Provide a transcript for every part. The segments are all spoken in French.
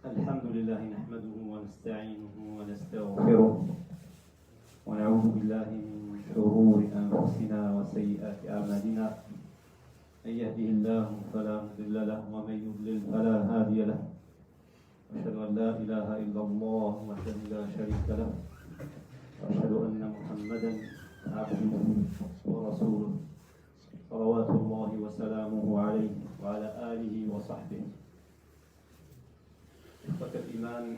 الحمد لله نحمده ونستعينه ونستغفره ونعوذ بالله من شرور أنفسنا وسيئات أعمالنا. من يهده الله فلا مضل له ومن يضلل فلا هادي له. أشهد أن لا إله إلا الله وحده لا شريك له وأشهد أن محمدا عبده ورسوله صلوات الله وسلامه عليه وعلى آله وصحبه. إخوة الإيمان،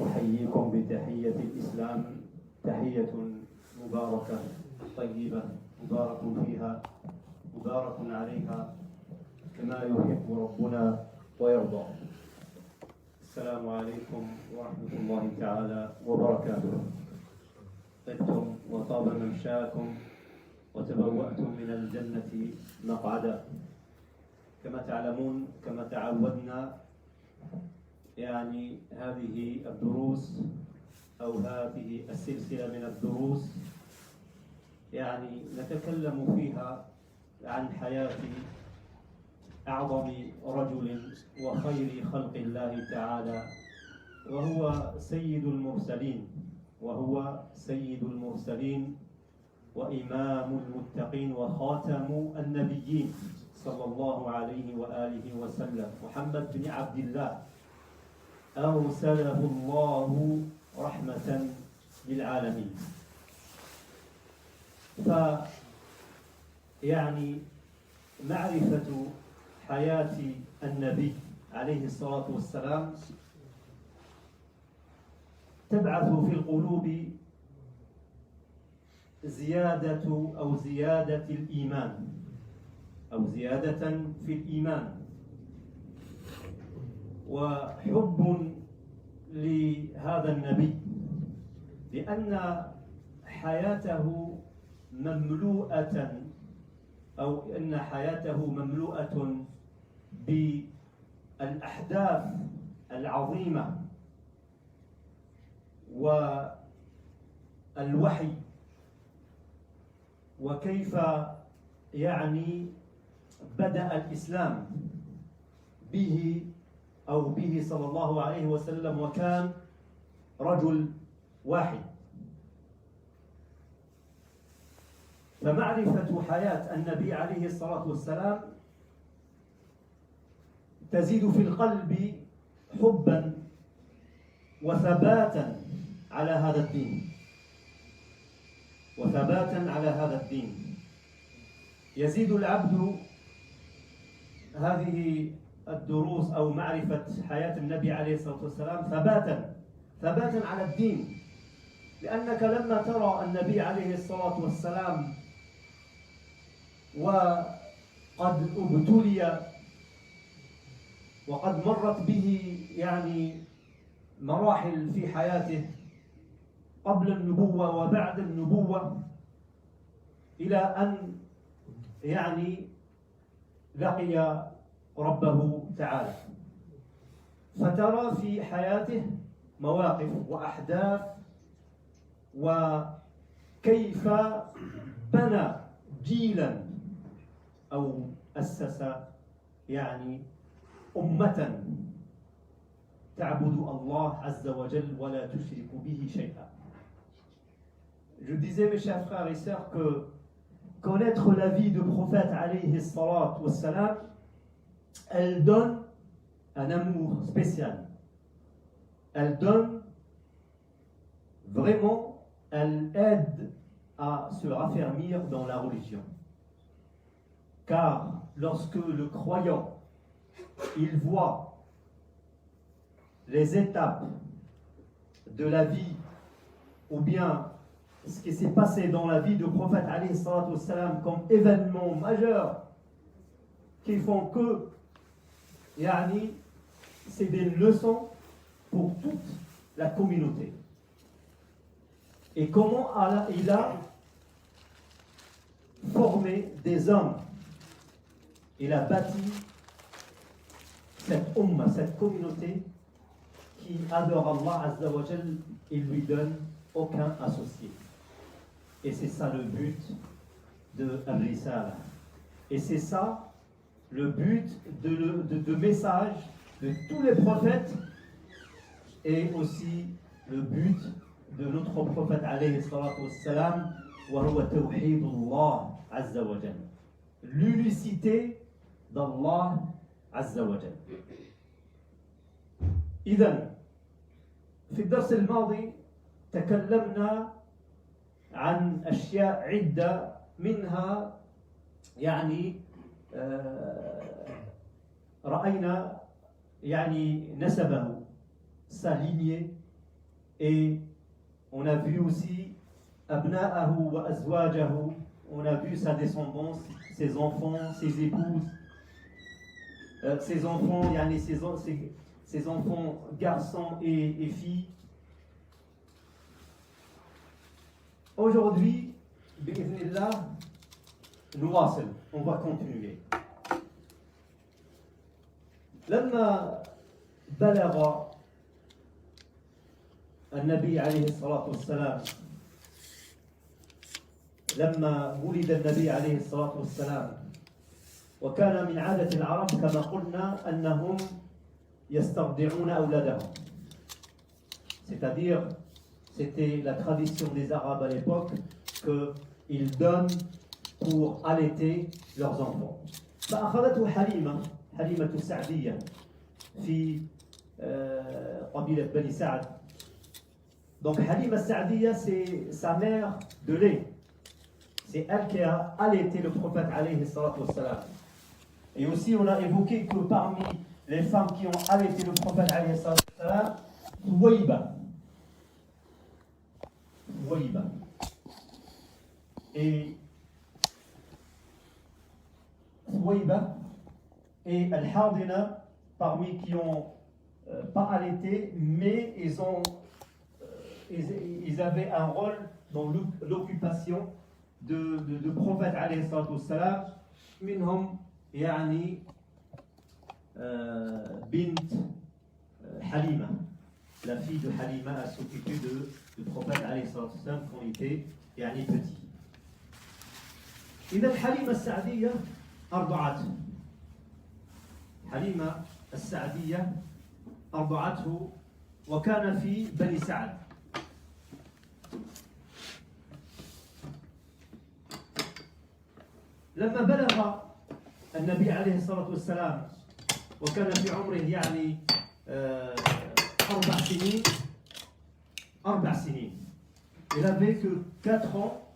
أحييكم بتحية الإسلام، تحية مباركة طيبة مبارك فيها مبارك عليها كما يحب ربنا ويرضى. السلام عليكم ورحمة الله تعالى وبركاته. طبتم وطاب ممشاكم وتبوأتم من الجنة مقعدا. كما تعلمون، كما تعودنا، يعني هذه الدروس أو هذه السلسلة من الدروس يعني نتكلم فيها عن حياة أعظم رجل وخير خلق الله تعالى، وهو سيد المرسلين وإمام المتقين وخاتم النبيين صلى الله عليه وآله وسلم، محمد بن عبد الله، أرسله الله رحمة للعالمين. يعني معرفة حياة النبي عليه الصلاة والسلام تبعث في القلوب زيادة الإيمان أو زيادة في الإيمان وحب لهذا النبي، لأن حياته مملوءة بالأحداث العظيمة والوحي، وكيف يعني بدأ الإسلام به صلى الله عليه وسلم، وكان رجل واحد. فمعرفة حياة النبي عليه الصلاة والسلام تزيد في القلب حبا وثباتا على هذا الدين. يزيد العبد هذه الدروس أو معرفة حياة النبي عليه الصلاة والسلام ثباتا على الدين، لأنك لما ترى النبي عليه الصلاة والسلام وقد ابتلي وقد مرت به يعني مراحل في حياته قبل النبوة وبعد النبوة، إلى أن يعني لقي ربه تعالى، فترى في حياته مواقف وأحداث وكيف بنى جيلا أو أسس يعني أمة تعبد الله عز وجل ولا تشرك به شيئا. Je disais, mes chers frères et sœurs, que connaître la vie du prophète alayhi salat wa salam, elle donne un amour spécial. Elle donne vraiment, elle aide à se raffermir dans la religion. Car lorsque le croyant, il voit les étapes de la vie, ou bien ce qui s'est passé dans la vie du prophète alayhi salatu wassalam comme événements majeurs qui font que yani, c'est des leçons pour toute la communauté. Et comment il a formé des hommes, il a bâti cette umma, cette communauté qui adore Allah Azza wa Jal et lui donne aucun associé. Et c'est ça le but de Al-Risala. Et c'est ça le but de message de tous les prophètes et aussi le but de notre prophète alayhi salatu wassalam, wa huwa tawhidullah azza wa jalla, l'unicité d'Allah azza wa jalla. إذن في الدرس الماضي تكلمنا عن أشياء عدة منها يعني رأينا يعني نسبه sa lignée et on a vu aussi أبناءه وأزواجه, on a vu sa descendance, ses enfants, ses épouses, ses enfants يعني ses enfants garçons et filles. Aujourd'hui, bi'idhnillah, نواصل, on va continuer. لما بلغ النبي عليه الصلاة والسلام لما ولد النبي عليه الصلاة والسلام وكان من عادة العرب كما قلنا أنهم يسترضعون أولادهم, c'est-à-dire c'était la tradition des Arabes à l'époque qu'ils donnent pour allaiter leurs enfants. فأخذته حليمة السعدية في قبيلة بني سعد. Donc Halima Sa'diya, c'est sa mère de lait. C'est elle qui a allaité le prophète alayhi salatu wassalam. Et aussi on a évoqué que parmi les femmes qui ont allaité le prophète alayhi salatu wassalam, Thouwayba. Et Thouwayba et Al-Hadina, parmi qui ont pas allaité, mais ils avaient un rôle dans l'occupation de prophète alayhi salatu wassalam. منهم يعني بنت Halima, la fille de Halima, a s'occupé du prophète alayhi salatu wassalam quand il était يعني petit. إذا حليمة السعدية أرضعته. حليمة السعدية أرضعته وكان في بني سعد. لما بلغ النبي عليه الصلاة والسلام وكان في عمره يعني 4 سنين. Il avait que 4 ans.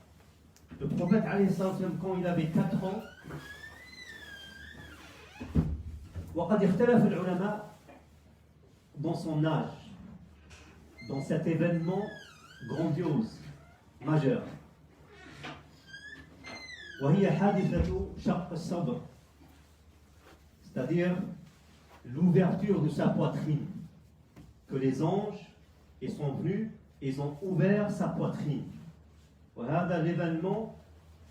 Le prophète alayhi salatu wassalam, quand il avait 4 ans, وقد اختلف العلماء dans son âge, dans cet événement grandiose, majeur. وهي حادثة شق الصدر, c'est-à-dire l'ouverture de sa poitrine, que les anges ils sont venus, ils ont ouvert sa poitrine. Voilà l'événement,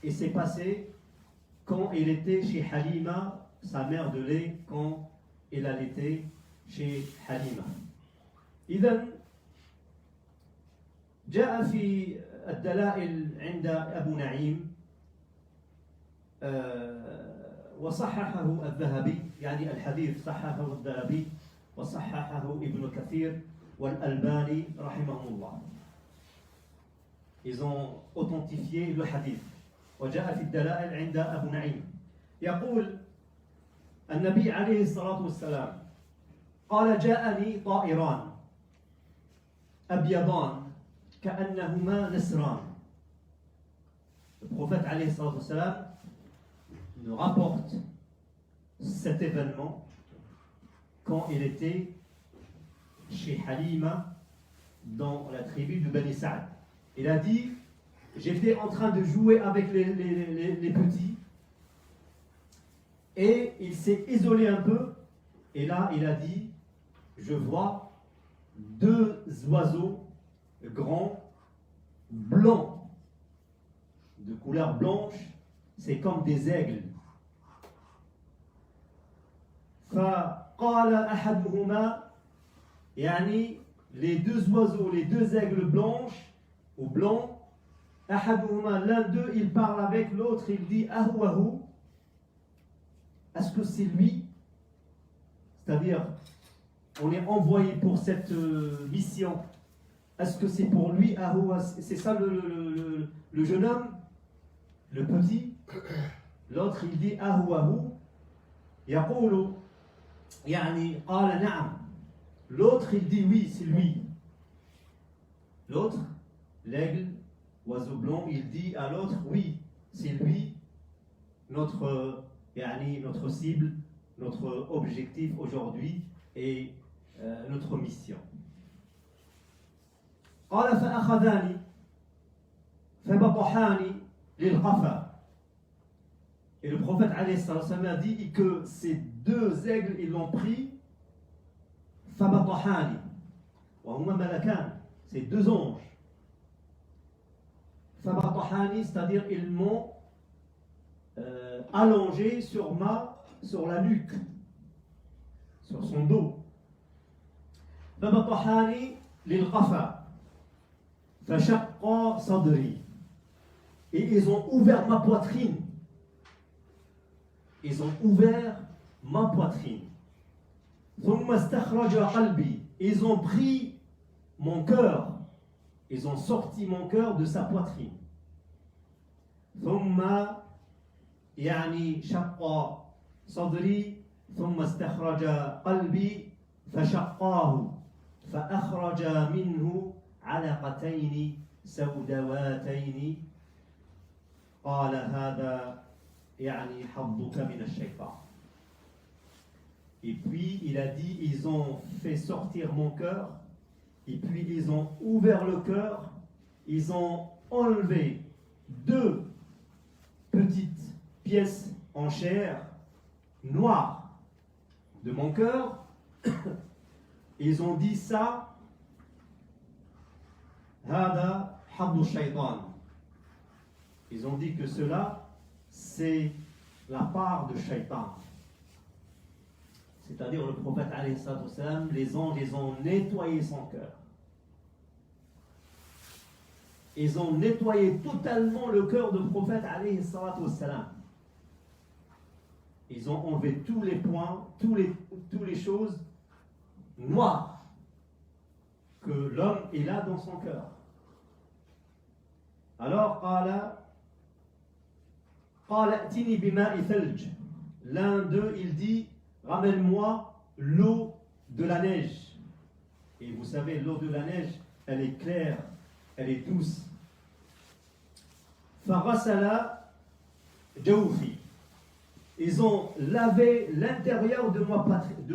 et s'est passé quand il était chez Halima, sa mère de lait, quand il allaitait chez Halima. إذن جاء في الدلائل عند أبو نعيم وصححه الذهبي, يعني الحديث صححه الذهبي وصححه ابن كثير والألباني رحمه الله. Ils ont authentifié le hadith. وجاء في الدلائل عند أبو نعيم يقول النبي عليه الصلاة والسلام قال جاءني طائران أبيضان كأنهما نسران. Le prophète عليه الصلاة والسلام nous rapporte cet événement quand il était chez Halima dans la tribu de Bani Sa'd. Il a dit, j'étais en train de jouer avec les petits et il s'est isolé un peu et là il a dit, je vois 2 oiseaux grands, blancs, de couleur blanche, c'est comme des aigles. فقال أحدهما, يعني les 2 oiseaux, les 2 aigles blanches ou blancs, أحدهما, l'un d'eux il parle avec l'autre, il dit أهوه, est-ce que c'est lui? C'est-à-dire on est envoyé pour cette mission, est-ce que c'est pour lui, c'est ça le jeune homme, le petit? L'autre il dit Ahuahu, Yaqulu, Yani Qala Na'am. L'autre il dit oui, c'est lui. L'autre, l'aigle, oiseau blanc, il dit à l'autre oui, c'est lui, notre cible, notre objectif aujourd'hui et notre mission. قال فأخذاني فبطحاني للقفا. Et le prophète alayhi salam a dit que ces deux aigles ils l'ont pris فبطحاني وهما ملكان, ces deux anges. فبطحاني, c'est-à-dire ils m'ont allongé sur la nuque, sur son dos. فبطحاني للقفا فشق صدري. Et ils ont ouvert ma poitrine. Ils ont ouvert ma poitrine. ثم استخرج قلبي. Ils ont pris mon cœur. Ils ont sorti mon cœur de sa poitrine. ثم شق صدري ثم استخرج قلبي فشقاه فأخرج منه علقتين سوداواتين قال هذا حظك من الشيطان. Et puis il a dit, ils ont fait sortir mon cœur, et puis ils ont ouvert le cœur, ils ont enlevé deux petites pièces en chair noire de mon cœur. Ils ont dit ça, hada habdu shaytan. Ils ont dit que cela c'est la part de shaytan. C'est-à-dire le prophète alayhi salatu wassalam, les anges ils ont nettoyé son cœur. Ils ont nettoyé totalement le cœur du prophète alayhi salatu wassalam. Ils ont enlevé tous les points, toutes les choses noires que l'homme il a dans son cœur. Alors, l'un d'eux il dit, ramène-moi l'eau de la neige. Et vous savez, l'eau de la neige, elle est claire, elle est douce. Farasala jawfi. Ils ont lavé l'intérieur de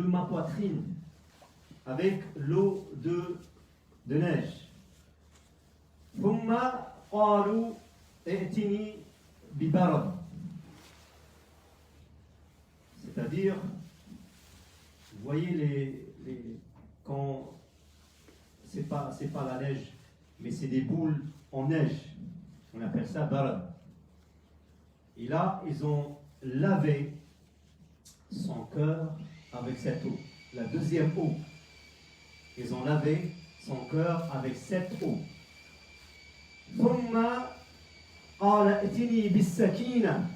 ma poitrine avec l'eau de neige. Thumma qalu i'tini bibarad. C'est-à-dire, vous voyez quand c'est pas la neige, mais c'est des boules en neige. On appelle ça barad. Et là, ils ont lavé son cœur avec cette eau. La deuxième eau. Ils ont lavé son cœur avec cette eau. ثم قال ائتني بالسكينة.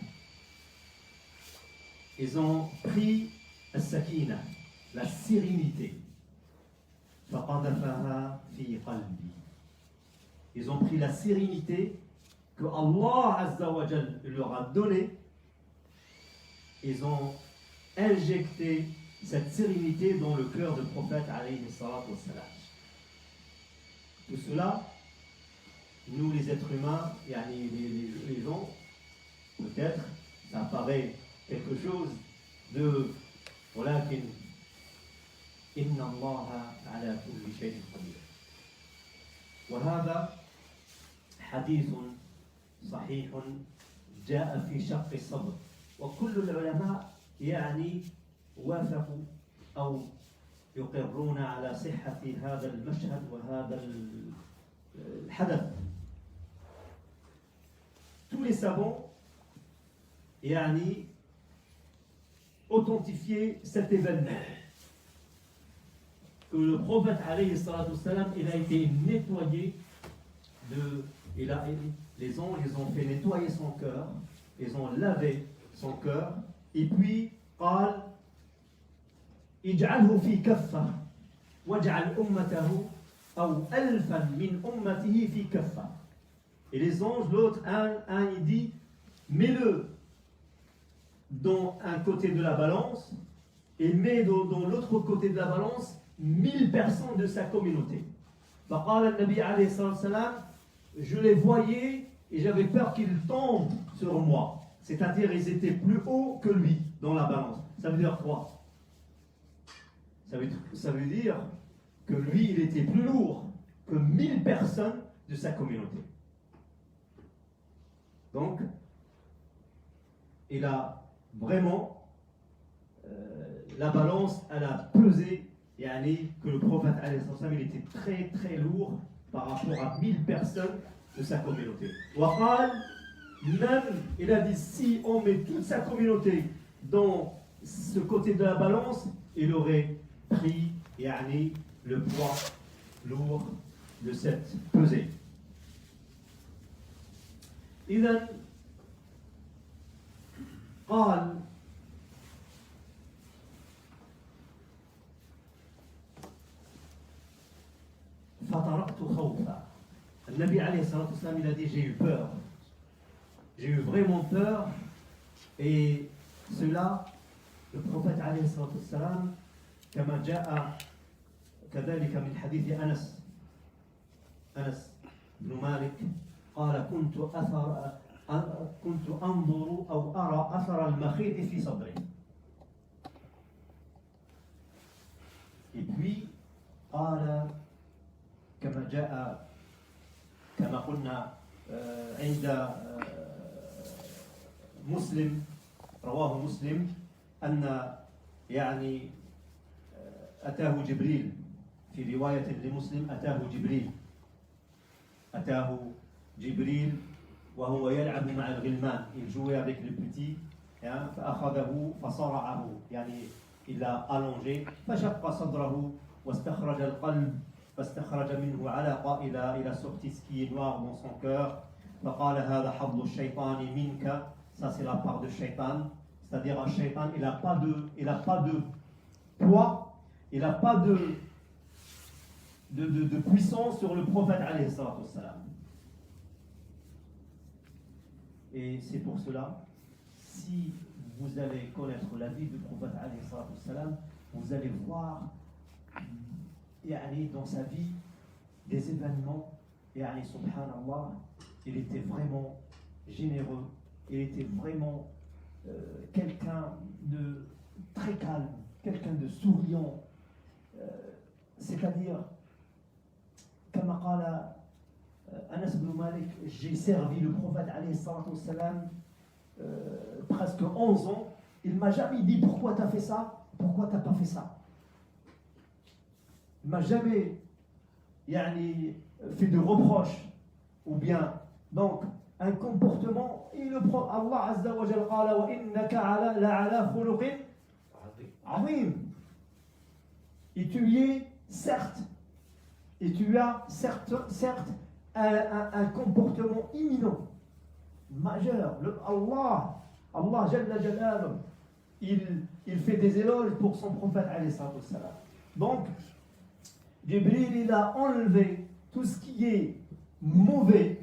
Ils ont pris السكينة, la sérénité. فقذفها في قلبي. Ils ont pris la sérénité que Allah Azza wa Jal leur a donnée. Ils ont injecté cette sérénité dans le cœur du prophète alayhi salatu wassalam. Tout cela, nous les êtres humains, les gens, peut-être, ça paraît quelque chose de ولكن إن الله على كل شيء قدير. وهذا حديث صحيح جاء في شق الصدر، وكل العلماء وافقوا أو يقرون على صحة هذا المشهد وهذا الحدث. Tous les savants authentifié cet événement, que le prophète alayhi salatu wassalam, il a été nettoyé les anges ils ont fait nettoyer son cœur, ils ont lavé son cœur, et puis قال اجعله في كفة واجعل أمته أو ألفا من أمته في كفة. Et les anges, l'autre, un il dit, mets-le dans un côté de la balance et mets dans l'autre côté de la balance 1000 personnes de sa communauté. فقال النبي عليه الصلاة والسلام, je les voyais et j'avais peur qu'ils tombent sur moi. C'est-à-dire ils étaient plus hauts que lui dans la balance. Ça veut dire quoi? Ça veut dire que lui, il était plus lourd que 1000 personnes de sa communauté. Donc, il a vraiment, la balance, elle a pesé, que le prophète, il était très très lourd par rapport à 1000 personnes de sa communauté. Waqal, même, il a dit, si on met toute sa communauté dans ce côté de la balance, il aurait pris le poids lourd de cette pesée. إذن قال فطرقت خوفا. النبي عليه الصلاة والسلام il a dit, j'ai eu peur. J'ai eu vraiment peur. Et cela, le prophète عليه الصلاة والسلام كما جاء كذلك من حديث أنس بن مالك قال كنت أنظر أو أرى أثر المخيط في صدري. Et puis قال كما جاء كما قلنا عند مسلم رواه مسلم أن أتاه جبريل في رواية لمسلم أتاه جبريل وهو يلعب مع الغلمان. Il jouait avec les petits فأخذه فصرعه il a allongé فشق صدره واستخرج القلب فاستخرج منه علقة. Il a sorti ce qui est noir dans son cœur. فقال هذا حظ الشيطان منك. Ça c'est la part de shaitan. C'est-à-dire un shaitan, il n'a pas de poids, il n'a pas de puissance sur le prophète alayhi salatu wassalam. Et c'est pour cela, si vous allez connaître la vie du prophète alayhi salatu wassalam, vous allez voir dans sa vie des événements, subhanallah, il était vraiment généreux, il était vraiment quelqu'un de très calme, quelqu'un de souriant, c'est-à-dire, comme قال Anas ibn Malik, j'ai servi le prophète alayhi salatu wassalam presque 11 ans, il ne m'a jamais dit pourquoi tu as fait ça, pourquoi tu n'as pas fait ça. Il ne m'a jamais fait de reproches ou bien, donc, un comportement, et le prophète Allah Azza wa Jal qala wa innaka la'ala khuluqin azim. Et tu y es, certes, et tu as certes un comportement imminent, majeur. Allah Jalla Jalaluhu, il fait des éloges pour son prophète alayhi salatu wassalam. Donc, Jibril, il a enlevé tout ce qui est mauvais.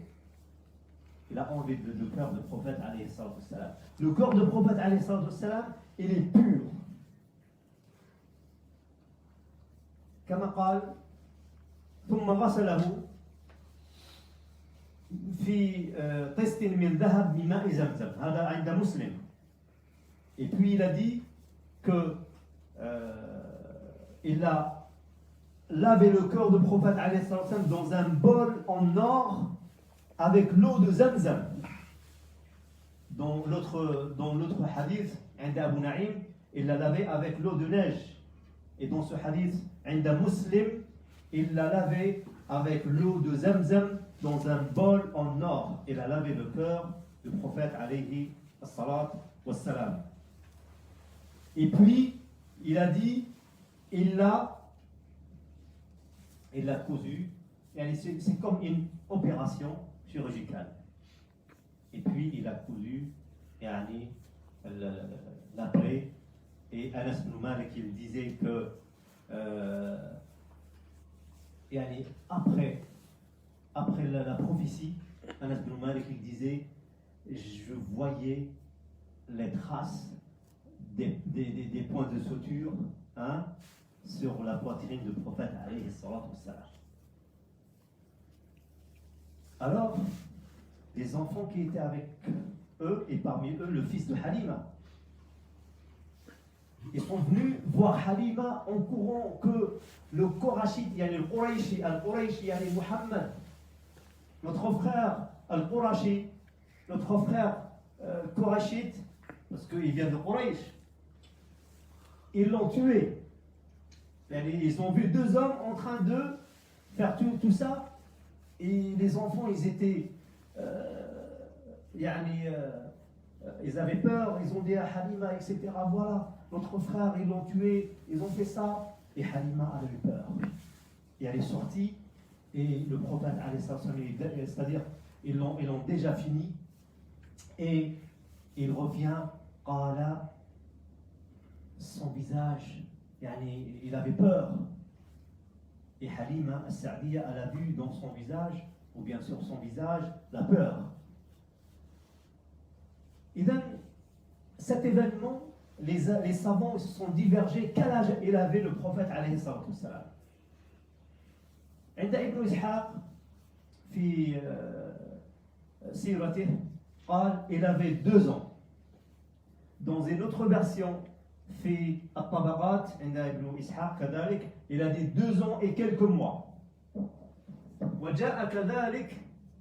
Il a enlevé le cœur du prophète alayhi salatu wassalam. Le corps du prophète alayhi salatu wassalam, il est pur. كما قال ثم غسله في طست من ذهب بماء زمزم. هذا عند مسلم. Et puis il a dit que il a lavé le corps du prophète alayhi salatu wassalam dans un bol en or avec l'eau de Zamzam. Dans l'autre hadith, عند Abu Naïm, il l'a lavé avec l'eau de neige. Et dans ce hadith, عند Muslim, il l'a lavé avec l'eau de Zamzam dans un bol en or. Il a lavé le cœur du prophète alayhi as-salat was-salam. Et puis, il a dit, il l'a cousu. C'est comme une opération chirurgicale. Et puis, il a cousu l'après. Et Anas ibn Malik, il disait que yani, après la prophétie, Anas bin Malik il disait, je voyais les traces des points de suture, hein, sur la poitrine du prophète alayhi salatu wassalam. Alors, les enfants qui étaient avec eux, et parmi eux le fils de Halima, ils sont venus voir Halima en courant que le Qurayshi, yani le Qurayshi, Al-Qurayshi, yani Muhammad, notre frère Al-Qurashi, notre frère Qurayshite, parce qu'il vient de Quraysh, ils l'ont tué. Ils ont vu deux hommes en train de faire tout ça, et les enfants, ils étaient, ils avaient peur, ils ont dit à Halima, etc., voilà, notre frère, ils l'ont tué, ils ont fait ça, et Halima avait eu peur. Et elle est sortie, et le prophète, c'est-à-dire, ils l'ont déjà fini, et il revient, qala, son visage, il avait peur. Et Halima al-Sa'diya, elle a vu dans son visage, ou bien sur son visage, la peur. Et donc, cet événement, les savants se sont divergés. Quel âge il avait le prophète alayhi salatu wassalam? عند ابن إسحاق في سيرته قال il avait 2 ans. Dans une autre version, في الطبقات عند ابن إسحاق كذلك il a dit 2 ans et quelques mois. وجاء كذلك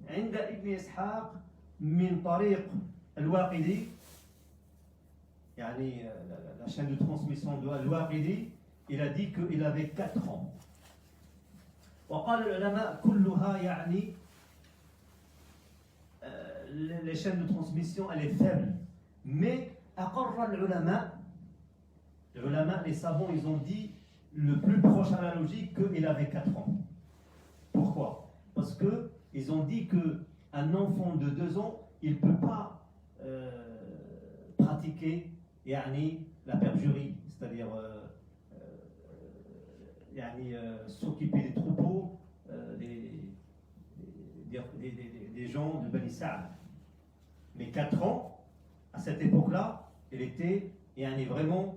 عند ابن إسحاق من طريق الواقدي, يعني la chaîne de transmission de Al-Waqidi, il a dit qu'il avait 4 ans. وقال العلماء كلها يعني les chaînes de transmission elle est faible, mais أقر العلماء, les savants ils ont dit le plus proche à la logique qu'il avait 4 ans. Pourquoi? Parce que ils ont dit qu'un enfant de 2 ans il ne peut pas pratiquer la perjurie, c'est-à-dire s'occuper des troupeaux des gens de Bani Sa'd. Mais 4 ans, à cette époque-là, il était vraiment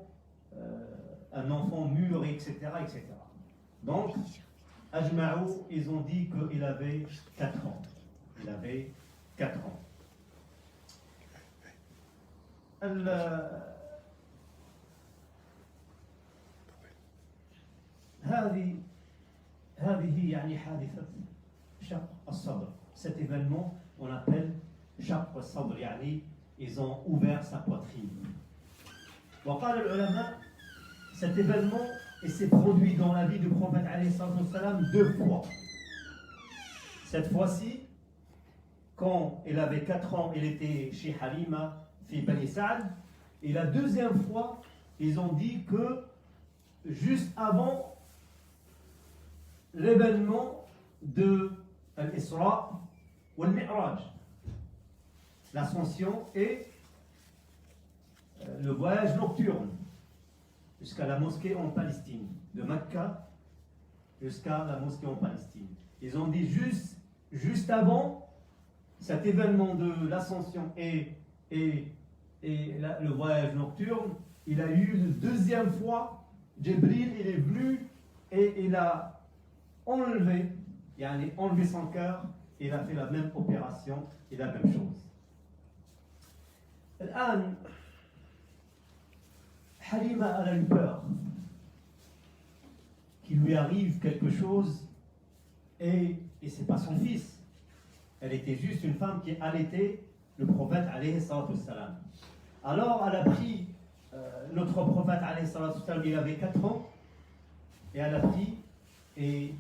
un enfant mûr, etc., etc. Donc, Ajma'ou, ils ont dit qu'il avait 4 ans. Il avait 4 ans. هذه يعني حادثة شق الصدر. Cet événement, on l'appelle شق الصدر, يعني ils ont ouvert sa poitrine. وقال العلماء, cet événement il s'est produit dans la vie du prophète alayhi salam 2 fois. Cette fois-ci, quand il avait 4 ans, il était chez Halima, fi Bani Sa'd. Et la deuxième fois, ils ont dit que juste avant l'événement de l'Isra ou al-Mi'raj, l'ascension et le voyage nocturne jusqu'à la mosquée en Palestine, de Mecca jusqu'à la mosquée en Palestine. Ils ont dit juste avant cet événement de l'ascension et le voyage nocturne, il a eu une deuxième fois, Jibril il est venu et il a enlevé son cœur, il a fait la même opération et la même chose. الآن Halima a eu peur qu'il lui arrive quelque chose et c'est pas son fils. Elle était juste une femme qui allaitait le prophète alayhi salatu wassalam. Alors elle a pris notre prophète alayhi salatu wassalam, il avait 4 ans, et elle a pris et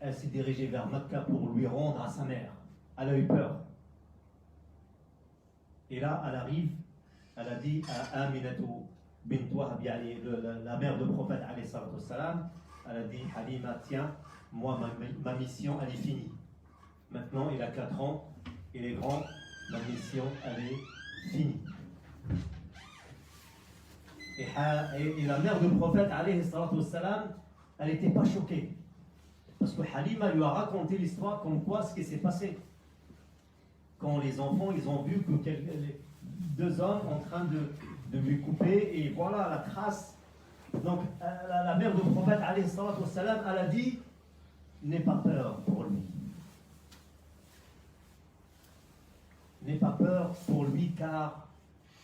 elle s'est dirigée vers Mecca pour lui rendre à sa mère. Elle a eu peur. Et là, elle arrive, elle a dit à Aminatu bint Wahab, la mère du prophète alayhi salatu wassalam, elle a dit Halima, tiens, moi ma mission elle est finie. Maintenant il a 4 ans, il est grand, ma mission elle est finie. Et la mère du prophète alayhi salatu wassalam, elle n'était pas choquée. Parce que Halima lui a raconté l'histoire comme quoi ce qui s'est passé. Quand les enfants, ils ont vu que les deux hommes en train de lui couper, et voilà la trace. Donc la mère du prophète, alayhi salatu wassalam, elle a dit, n'aie pas peur pour lui. N'aie pas peur pour lui, car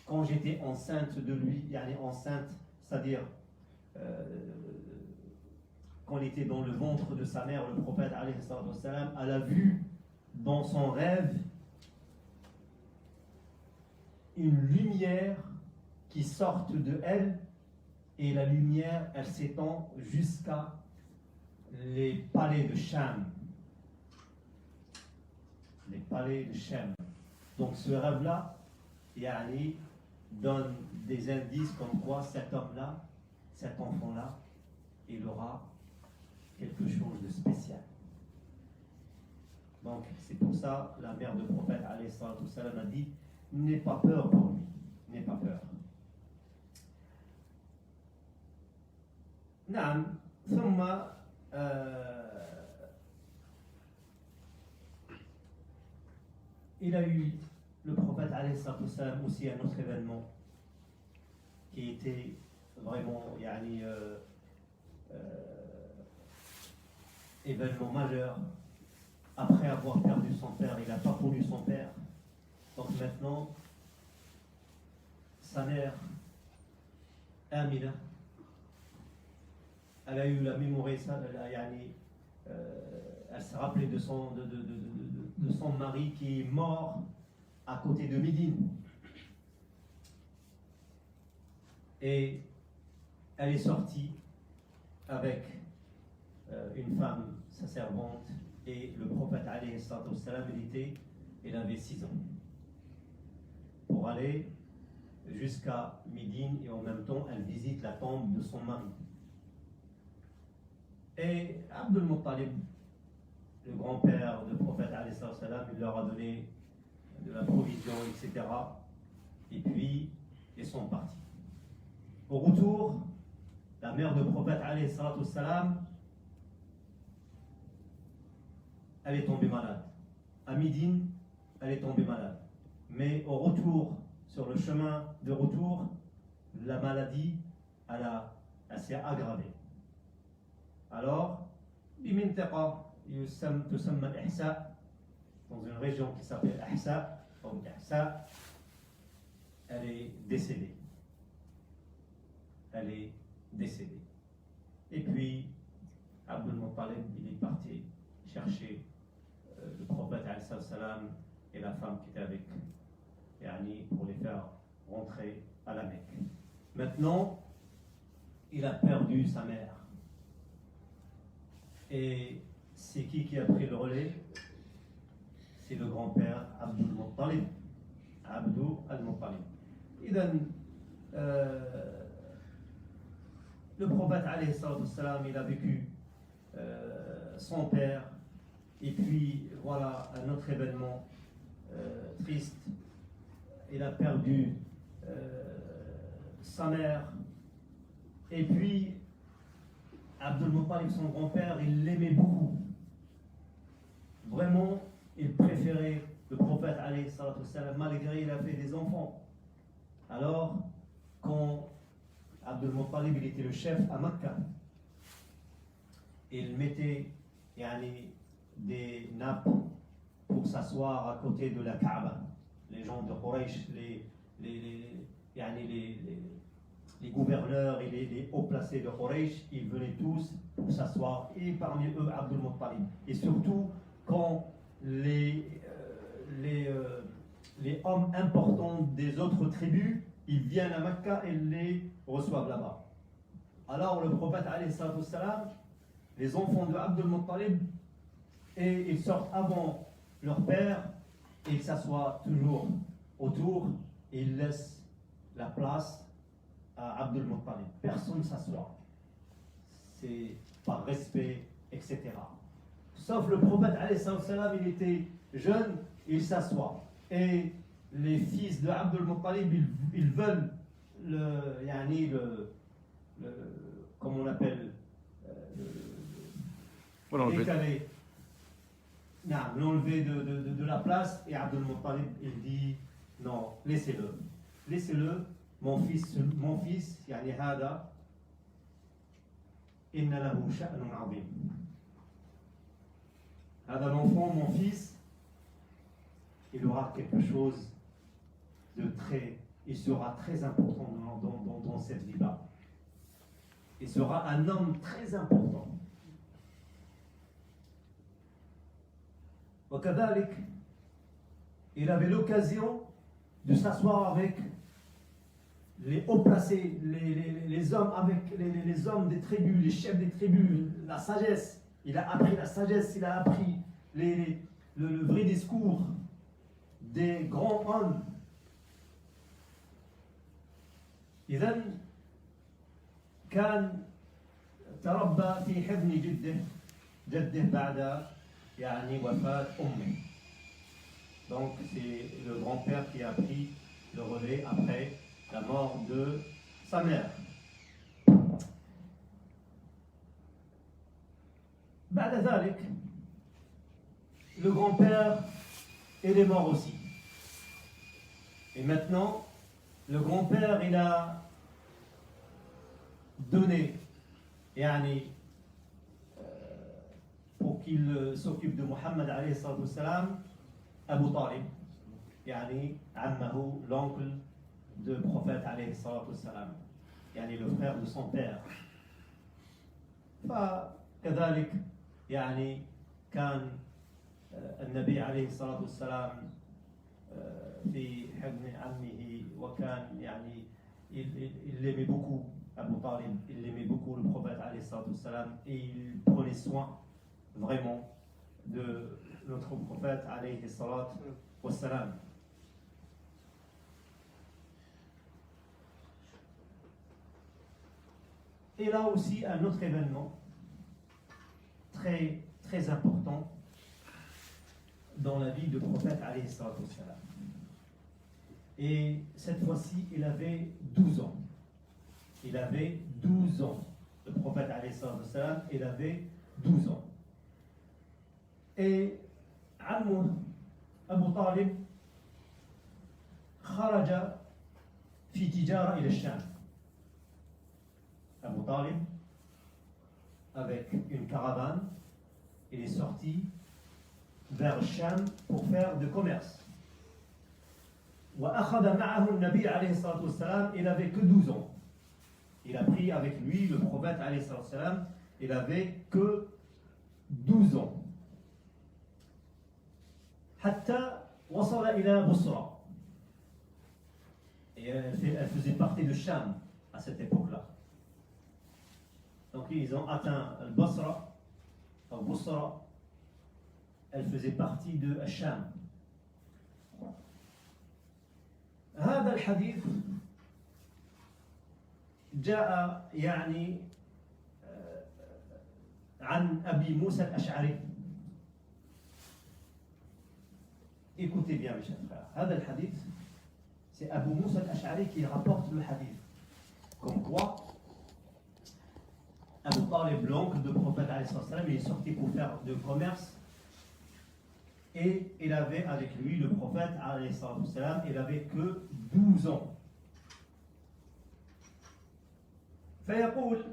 quand j'étais enceinte de lui, enceinte, c'est-à-dire quand il était dans le ventre de sa mère, le prophète, alayhi salatu wassalam, elle a vu dans son rêve une lumière qui sorte de elle, et la lumière, elle s'étend jusqu'à les palais de Cham. Les palais de Cham. Donc ce rêve-là, donne des indices comme quoi cet homme-là, cet enfant-là, il aura quelque chose de spécial. Donc c'est pour ça la mère du prophète alayhi salatu wassalam a dit, n'aie pas peur pour lui, n'aie pas peur. نعم ثم il a eu le prophète alayhi salatu wassalam aussi un autre événement qui était vraiment événement majeur. Après avoir perdu son père, il n'a pas connu son père. Donc maintenant, sa mère, Amina, elle a eu la mémoire, elle s'est rappelée de son mari qui est mort à côté de Médine. Et elle est sortie avec une femme, sa servante, et le prophète alayhi salatu wassalam, il avait 6 ans. Pour aller jusqu'à Médine, et en même temps elle visite la tombe de son mari. Et Abdul Muttalib, le grand-père du prophète alayhi salatu wassalam, il leur a donné de la provision, etc. Et puis ils sont partis. Au retour, la mère du prophète alayhi salatu wassalam, elle est tombée malade. À Médine, elle est tombée malade. Mais au retour, sur le chemin de retour, la maladie, elle s'est aggravée. Alors, dans une région qui s'appelle Ahsa, elle est décédée. Elle est décédée. Et puis, Abdul Muttalib, il est parti chercher le prophète alayhi salam et la femme qui était avec pour les faire rentrer à la Mecque. Maintenant, il a perdu sa mère. Et c'est qui a pris le relais? C'est le grand-père Abdul Muttalib. Abdul al-Muttalib. Le prophète alayhi salam, il a vécu son père, et puis voilà un autre événement triste. Il a perdu sa mère, et puis Abdul Muttalib, son grand-père, il l'aimait beaucoup. Vraiment, il préférait le prophète alayhi salatu wassalam, malgré il a fait des enfants. Alors, quand Abdul Muttalib, il était le chef à Mecca, il mettait des nappes pour s'asseoir à côté de la Kaaba. Les gens de Quraysh, les gouverneurs et les hauts placés de Quraysh, ils venaient tous pour s'asseoir, et parmi eux Abdul Muttalib. Et surtout quand les hommes importants des autres tribus, ils viennent à Mecca et les reçoivent là-bas. Alors le prophète alayhi salatu wassalam, les enfants de Abdul Muttalib, et ils sortent avant leur père, et ils s'assoient toujours autour, et ils laissent la place à Abdul Muttalib. Personne ne s'assoit. C'est par respect, etc. Sauf le prophète alayhi salam, il était jeune, il s'assoit. Et les fils de Abdul Muttalib, ils veulent comme on appelle, décalé. L'enlever de la place, et Abdul Muttalib, il dit non, laissez-le. Laissez-le, mon fils, yani hada, inna lahu sha'nun 'azim. Hada, l'enfant, mon fils, il aura quelque chose de il sera très important dans cette vie-là. Il sera un homme très important. وكذلك, il avait l'occasion de s'asseoir avec les hauts placés, les hommes, avec les hommes des tribus, les chefs des tribus, la sagesse. Il a appris la sagesse, il a appris le vrai discours des grands hommes. إذن كان تربى في حضن جده بعد يعني وفاة أمه. Donc c'est le grand-père qui a pris le relais après la mort de sa mère. بعد ذلك, le grand-père, il est mort aussi. Et maintenant, le grand-père, il a donné, yani, pour qu'il s'occupe de Muhammad alayhi salatu wassalam, Abu Talib, yani, ammahu, l'oncle du prophète alayhi salatu wassalam, yani le frère de son père. فكذلك يعني كان النبي عليه الصلاة والسلام في حضن عمه, وكان يعني il aimait beaucoup Abu Talib, il aimait beaucoup le prophète alayhi salatu wassalam, et il prenait soin vraiment de notre prophète alayhi salatu wassalam. Et là aussi un autre événement très, très important dans la vie du prophète alayhi salatu wassalam. Et cette fois-ci, il avait 12 ans. Il avait 12 ans. Le prophète alayhi salatu wassalam, il avait 12 ans. Et Ammou, Abu Talib, kharaja fi tijara ila Sham. Abu Talib, avec une caravane, il est sorti vers Sham pour faire du commerce. وأخذ معه النبي عليه الصلاة والسلام, il avait que 12 ans. Il a pris avec lui le prophète alayhi الصلاة والسلام, il avait que 12 ans. حتى وصل إلى بصرة. Et elle faisait partie de Sham à cette époque-là. Donc ils ont atteint le Basra, ou Busra, elle faisait partie de Sham. هذا الحديث جاء يعني عن أبي موسى الأشعري. Écoutez bien mes chers frères, هذا الحديث, c'est Abu Musa al-Ash'ari qui rapporte le hadith. Comme quoi, Abu Talib, l'oncle du prophète alayhi salam, il est sorti pour faire du commerce, et il avait avec lui le prophète alayhi salam, il avait que 12 ans. فيقول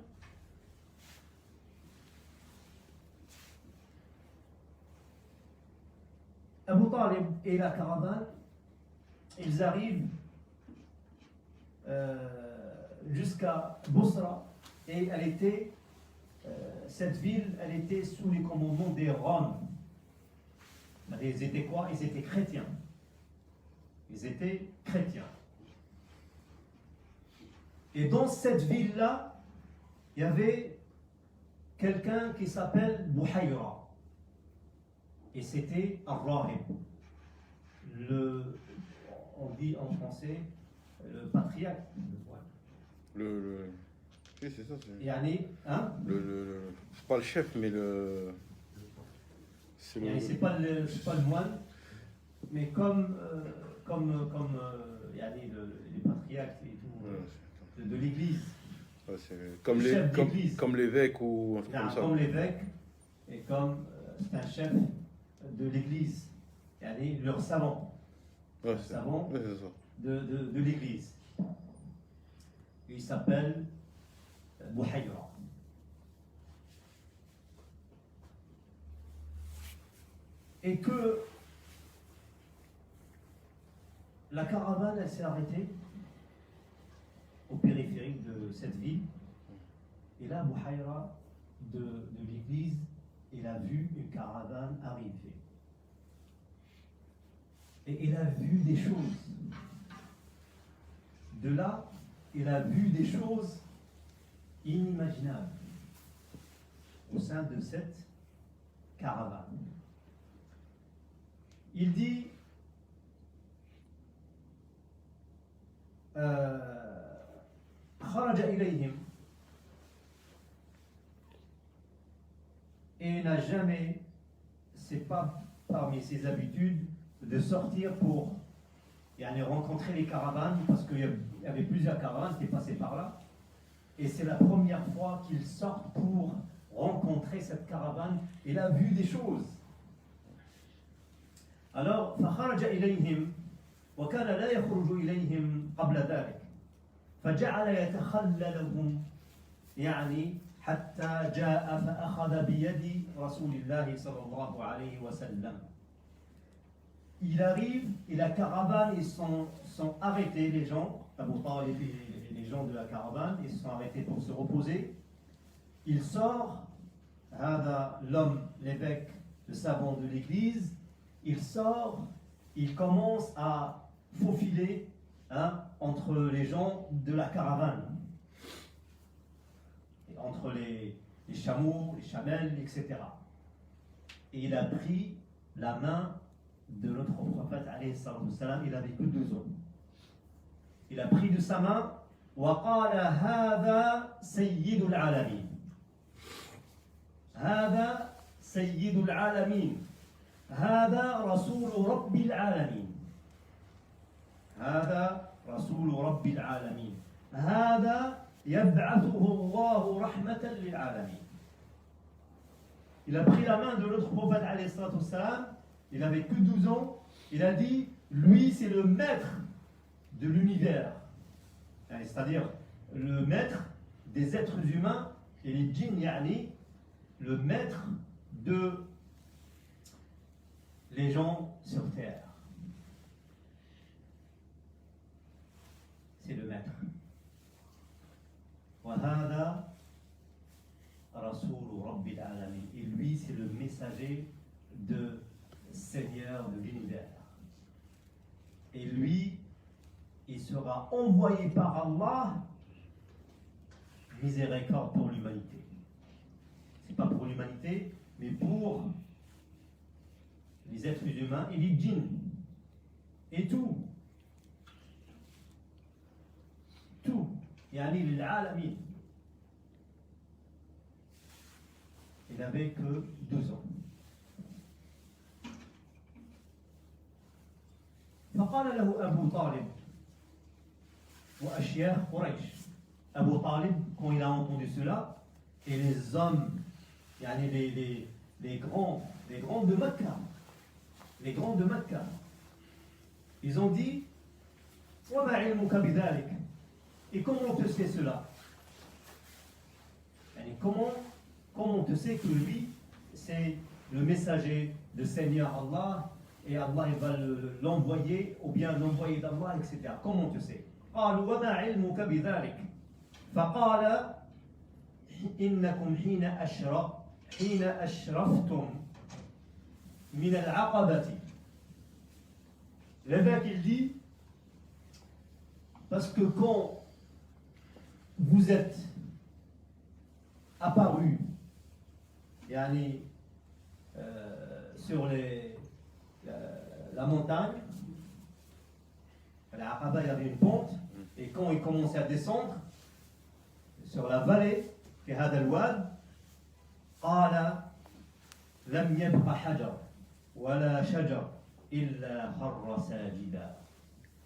Abu Talib et la caravane, ils arrivent jusqu'à Bosra, et elle était, cette ville, elle était sous les commandements des Roms. Ils étaient quoi? Ils étaient chrétiens. Ils étaient chrétiens. Et dans cette ville-là, il y avait quelqu'un qui s'appelle Bouhayra. Et c'était Ar-Rahib. On dit en français, le patriarche. Oui, c'est ça. Yani, hein? C'est pas le chef, mais c'est Yani, c'est pas le moine, mais comme yani, les patriarches et tout, de l'église. Ouais, c'est comme l'évêque ou un truc comme ça. Comme l'évêque, et comme c'est un chef de l'église, yani leur savant, Ouais, c'est savant ouais, c'est ça. de l'église. Il s'appelle Bouhayra. Et que la caravane, elle s'est arrêtée au périphérique de cette ville. Et là, Bouhayra de l'église, il a vu une caravane arriver. Et il a vu des choses. De là, il a vu des choses inimaginables au sein de cette caravane. Il dit خرج إليهم et n'a jamais, c'est pas parmi ses habitudes de sortir pour rencontrer les caravanes, parce qu'il y avait plusieurs caravanes qui passaient par là, et c'est la première fois qu'il sort pour rencontrer cette caravane. Il a vu des choses. Alors, فخرج إليهم وكان لا يخرج إليهم قبل ذلك فجعل يتخللهم حتى جاء فأخذ بيد رسول الله صلى الله عليه وسلم. Il arrive et la caravane, ils sont arrêtés, les gens, Abu Talib et les gens de la caravane, ils sont arrêtés pour se reposer. Il sort, l'homme, l'évêque, le savant de l'église, il sort, il commence à faufiler entre les gens de la caravane, et entre les chameaux, les chamelles, etc. Et il a pris la main de notre prophète, alayhi salatu wassalam. Il avait que 2 ans. Il a pris de sa main, وقال هذا سيد العالمين. هذا سيد العالمين. هذا رسول رب العالمين. هذا رسول رب العالمين. هذا يبعثه الله رحمة للعالمين. Il a pris la main de notre prophète, alayhi salatu wassalam. Il n'avait que 12 ans. Il a dit, lui c'est le maître de l'univers. C'est-à-dire le maître des êtres humains et les djinns, le maître de les gens sur terre. C'est le maître. وهذا رسول رب العالمين. Et lui c'est le messager de Seigneur de l'univers. Et lui, il sera envoyé par Allah, miséricorde pour l'humanité. C'est pas pour l'humanité, mais pour les êtres humains et les djinns. Et tout. Tout. Yani l'alamin. Il n'avait que 12 ans. فقال له أبو طالب وأشياخ قريش. Abu Talib, quand il a entendu cela, et les hommes, les grands de Mecca, ils ont dit, وما علمك بذلك? Et comment on te sait cela? Comment on te sait que lui, c'est le messager de Seigneur Allah, et Allah il va l'envoyer, ou bien l'envoyer d'Allah, etc. Comment on te sait? قالوا وما علمك بذلك؟ فقال إنكم حين أشرفتم من العقبة. L'évêque il dit, parce que quand vous êtes apparu sur la montagne, à l'Aqaba il y avait une pente, et quand il commençait à descendre sur la vallée في هذا الواد قال لم يبق حجر ولا شجر إلا خر ساجدا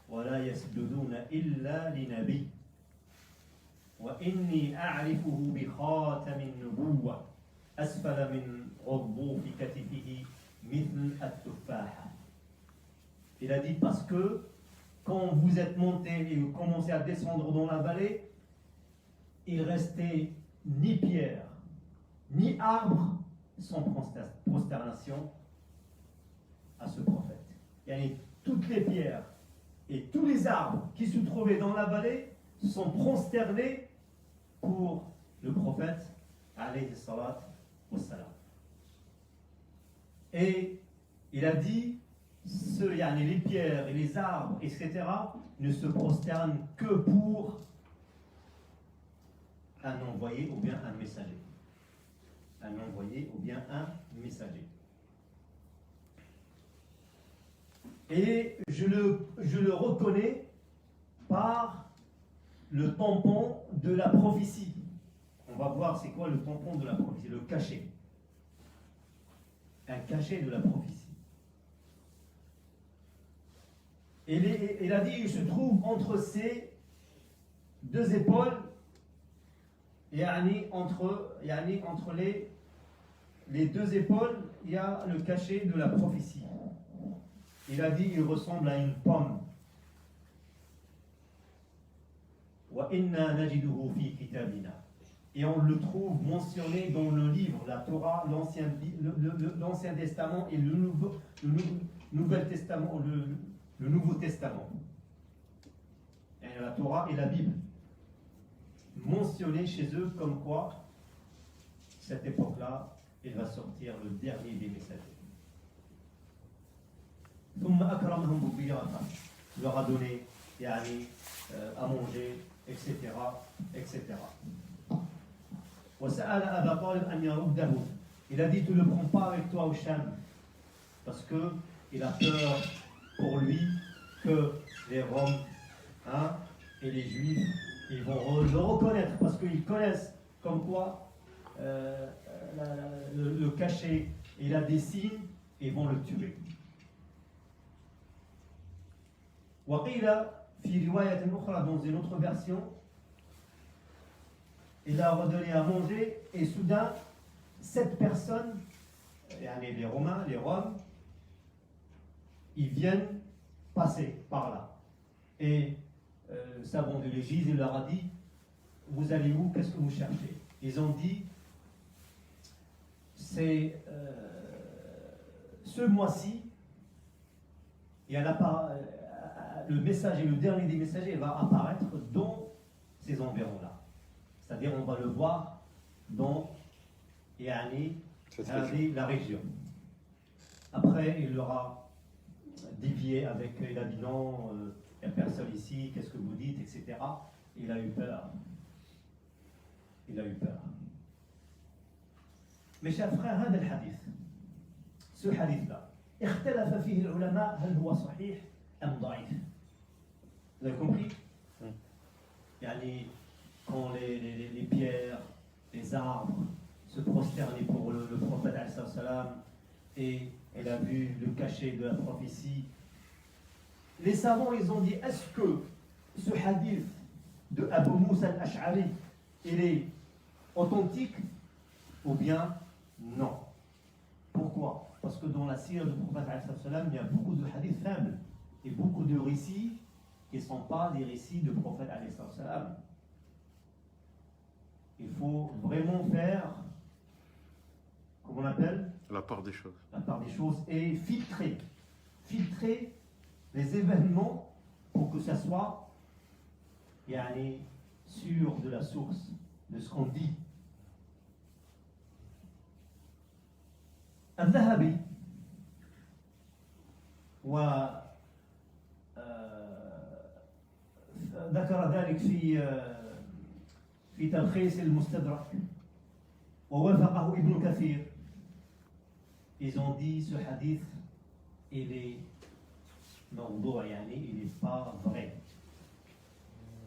ولا يسجدون إلا لنبي وإني أعرفه بخاتم النبوة أسفل من غضوا في كتفه مثل التفاحة. Il a dit parce que quand vous êtes monté et vous commencez à descendre dans la vallée, il restait ni pierre, ni arbre sans prosternation à ce prophète. Et toutes les pierres et tous les arbres qui se trouvaient dans la vallée sont prosternés pour le prophète alayhi salat wa salam. Et il a dit les pierres et les arbres, etc., ne se prosternent que pour un envoyé ou bien un messager. Un envoyé ou bien un messager. Et je le reconnais par le tampon de la prophétie. On va voir c'est quoi le tampon de la prophétie, le cachet. Un cachet de la prophétie. Et il a dit, il se trouve entre ses deux épaules, entre les deux épaules, il y a le cachet de la prophétie. Il a dit, il ressemble à une pomme. Et on le trouve mentionné dans le livre, la Torah, l'Ancien Testament et le Nouveau Testament, le Nouveau Testament. Et la Torah et la Bible. Mentionné chez eux comme quoi, cette époque-là, il va sortir le dernier des messagers. Il leur a donné à manger, etc. etc. Il a dit, tu ne le prends pas avec toi au Sham, parce qu'il a peur pour lui que les Roms et les Juifs ils vont le reconnaître, parce qu'ils connaissent comme quoi le cachet, il a des signes, et ils vont le tuer. وقيل في رواية أخرى dans une autre version, il leur a donné à manger et soudain 7 personnes, les Romains, les Roms, ils viennent passer par là. Et le savant de l'Église, il leur a dit, vous allez où, qu'est-ce que vous cherchez? Ils ont dit, c'est ce mois-ci, il y a le messager, le dernier des messagers va apparaître dans ces environs-là. C'est-à-dire, on va le voir dans la région. Après, il leur a dévié avec, il a dit non, il n'y a personne ici, qu'est-ce que vous dites, etc. Il a eu peur. Il a eu peur. Mes chers frères, هذا الحديث, ce hadith-là, اختلف فيه العلماء هل هو صحيح أم ضعيف. Vous avez compris? Quand les pierres, les arbres se prosternaient pour le prophète alayhi salam, et elle a vu le cachet de la prophétie, les savants ils ont dit, est-ce que ce hadith de Abu Moussa al-Ash'ari il est authentique ou bien non? Pourquoi? Parce que dans la sire du prophète alayhi salam, il y a beaucoup de hadiths faibles et beaucoup de récits qui ne sont pas des récits du prophète alayhi salam. Il faut vraiment faire, comment on appelle? La part des choses. La part des choses et filtrer les événements pour que ça soit sûr de la source, de ce qu'on dit. الذهبي ذكر ذلك في تلخيص المستدرك ووافقه ابن كثير. Ils ont dit ce hadith il est موضوع, il n'est pas vrai.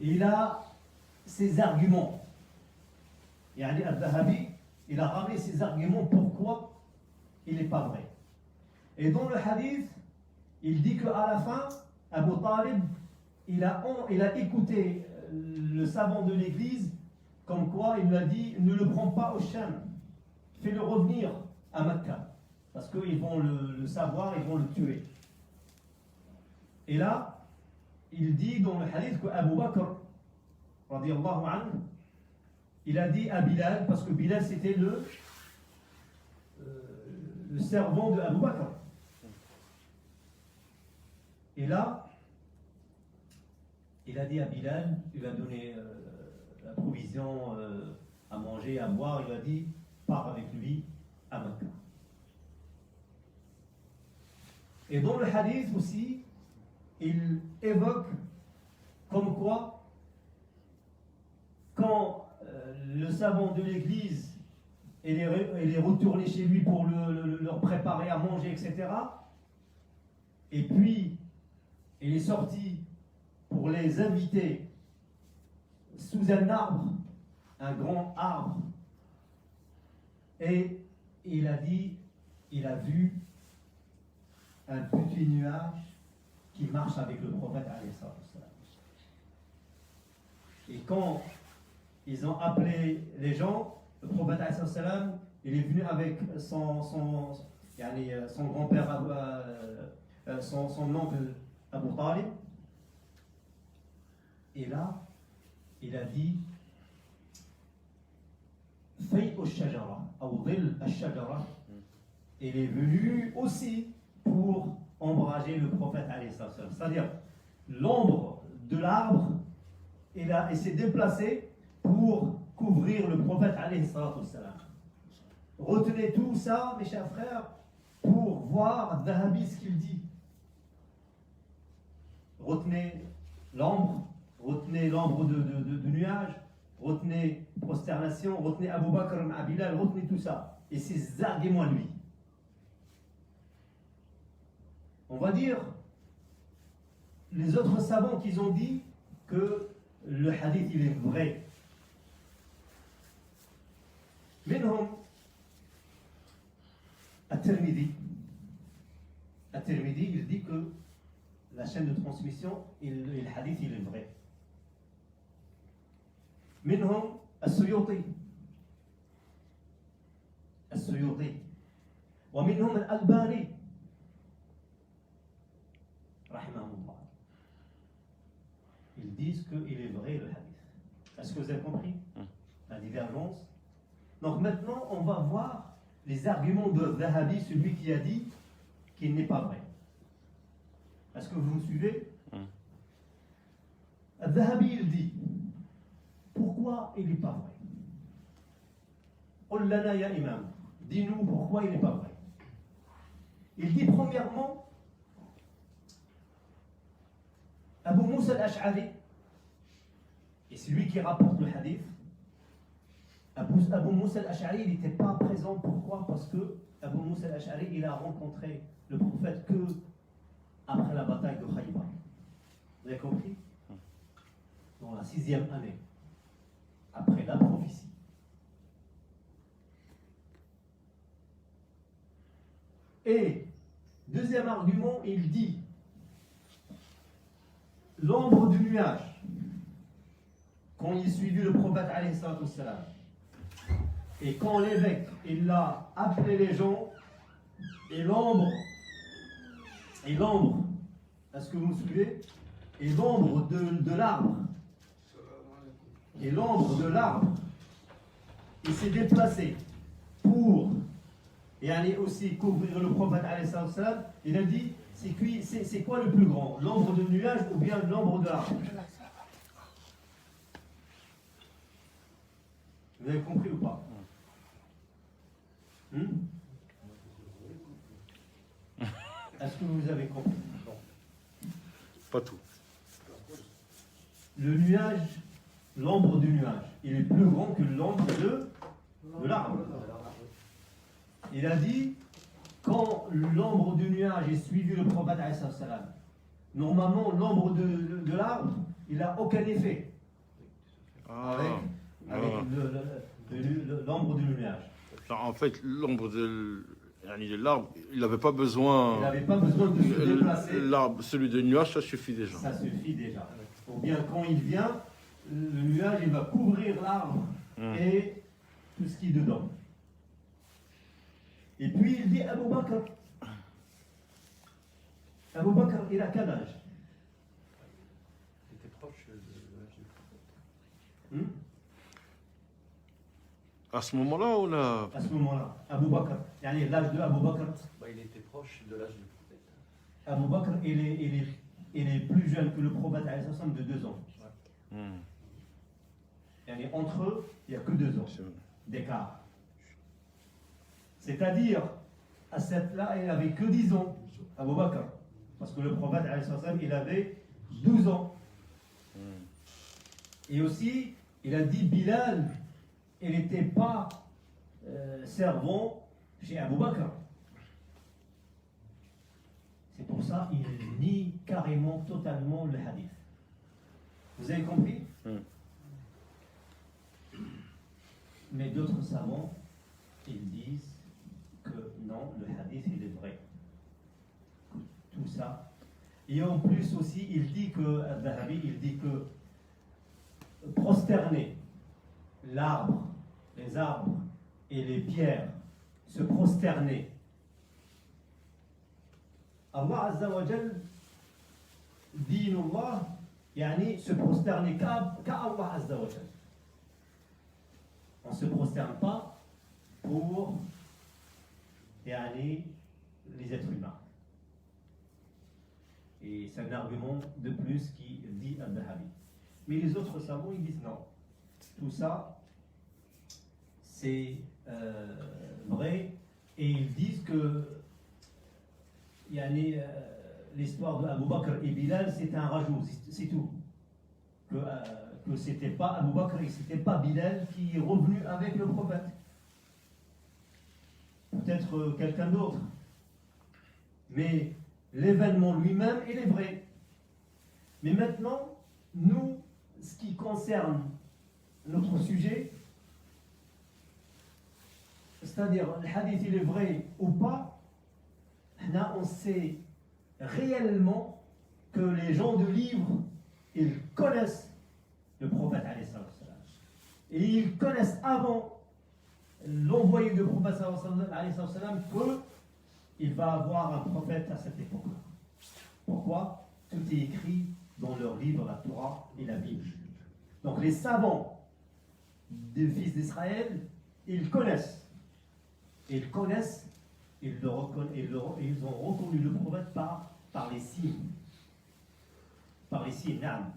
Il a ses arguments. Al-Dhahabi, il a ramené ses arguments pourquoi il n'est pas vrai. Et dans le hadith, il dit qu'à la fin, Abu Talib, il a écouté le savant de l'église, comme quoi il lui a dit, ne le prends pas au Sham, fais-le revenir à Mecca. Parce qu'ils vont le savoir, ils vont le tuer. Et là, il dit dans le hadith que Abu Bakr, radiyallahu anhu, il a dit à Bilal, parce que Bilal c'était le servant de Abu Bakr. Et là, il a dit à Bilal, il lui a donné la provision à manger, à boire, il a dit, pars avec lui à Mecca. Et dans le hadith aussi, il évoque comme quoi, quand le savant de l'église il est retourné chez lui pour leur préparer à manger, etc. Et puis, il est sorti pour les inviter sous un arbre, un grand arbre. Et il a dit, il a vu un petit nuage qui marche avec le prophète alayhi salatu wassalam. Et quand ils ont appelé les gens, le prophète alayhi salatu wassalam, il est venu avec son grand-père, son oncle Abu Talib. Et là, il a dit Fay al-shajara, ou dhil al-shajara. Il est venu aussi pour ombrager le prophète alayhi salatu wassalam. C'est-à-dire, l'ombre de l'arbre, il s'est déplacé pour couvrir le prophète alayhi salatu wassalam. Retenez tout ça, mes chers frères, pour voir Dhahabi ce qu'il dit. Retenez l'ombre de nuage, retenez prosternation, retenez Abu Bakr à Bilal, retenez tout ça. Et c'est arguments lui. On va dire, les autres savants qui ont dit que le hadith il est vrai. منهم الترمذي il dit que la chaîne de transmission et le hadith il est vrai. منهم السيوطي ومنهم الألباني رحمه الله. Ils disent qu'il est vrai le hadith. Est-ce que vous avez compris la divergence? Donc maintenant, on va voir les arguments de Dhahabi, celui qui a dit qu'il n'est pas vrai. Est-ce que vous me suivez? Dhahabi, il dit, pourquoi il n'est pas vrai? Qul lana ya imam, dis-nous pourquoi il n'est pas vrai. Il dit premièrement, Abu Musa al-Ash'ari, et c'est lui qui rapporte le hadith. Abu Musa al-Ash'ari, il n'était pas présent. Pourquoi? Parce que Abu Musa al-Ash'ari, il a rencontré le prophète que après la bataille de Khaybar. Vous avez compris? Dans la 6e année, après la prophétie. Et deuxième argument, il dit l'ombre du nuage, quand il suivit le prophète alayhi salatu wassalam, et quand l'évêque il a appelé les gens, et l'ombre, est-ce que vous me suivez? Et l'ombre de l'arbre, il s'est déplacé pour et aller aussi couvrir le prophète alayhi salatu wassalam. Il a dit, c'est quoi le plus grand, l'ombre de nuage ou bien l'ombre de l'arbre? Vous avez compris ou pas? Est-ce que vous avez compris? Non. Pas tout. Le nuage, l'ombre du nuage, il est plus grand que l'ombre de l'arbre. Il a dit, quand l'ombre du nuage est suivi le prophète alayhi salam, normalement l'ombre de l'arbre, il n'a aucun effet avec l'ombre du nuage. En fait, l'ombre de l'arbre, il n'avait pas besoin. Il n'avait pas besoin de se déplacer. L'arbre, celui de nuage, ça suffit déjà. Ça suffit déjà. Ou bien quand il vient, le nuage il va couvrir l'arbre et tout ce qui est dedans. Et puis il dit Abu Bakr. Abu Bakr, il a quel âge? Il était proche de l'âge du prophète. À ce moment-là, on a. À ce moment-là, Abu Bakr, yani l'âge de Abu Bakr. Bah, il était proche de l'âge du prophète. Abu Bakr, il est plus jeune que le prophète alayhi salam de 2 ans. Hmm. Yani entre eux, il n'y a que 2 ans C'est- d'écart. C'est-à-dire, à cette là, il n'avait que 10 ans, Abu Bakr. Parce que le prophète alayhi salam, il avait 12 ans. Hmm. Et aussi, il a dit Bilal, il n'était pas servant chez Abu Bakr. C'est pour ça qu'il nie carrément, totalement le hadith. Vous avez compris? Hmm. Mais d'autres savants, ils disent que non, le hadith, il est vrai. Tout ça. Et en plus aussi, il dit que, Al-Dhahabi, il dit que prosterner l'arbre, les arbres et les pierres, se prosterner. Allah Azza wa Jal, dinullah, yani se prosterner qu'à Allah Azza wa Jal. On ne se prosterne pas pour yani, les êtres humains. Et c'est un argument de plus qui dit Al-Dhahabi. Mais les autres savants, ils disent non. Tout ça, c'est vrai. Et ils disent que yani, l'histoire de Abu Bakr et Bilal, c'est un rajout, c'est tout. Que c'était pas Abu Bakr et c'était pas Bilal qui est revenu avec le prophète. Peut-être quelqu'un d'autre. Mais l'événement lui-même, il est vrai. Mais maintenant, nous, ce qui concerne notre sujet, c'est-à-dire le hadith il est vrai ou pas, là on sait réellement que les gens de livre, ils connaissent le prophète alayhi salam. Et ils connaissent avant l'envoyé du prophète alayhi salam qu'il va avoir un prophète à cette époque-là. Pourquoi? Tout est écrit dans leur livre, la Torah et la Bible. Donc les savants des fils d'Israël, ils connaissent. Ils connaissent, ils ont reconnu le prophète par les signes. Par les signes, naam.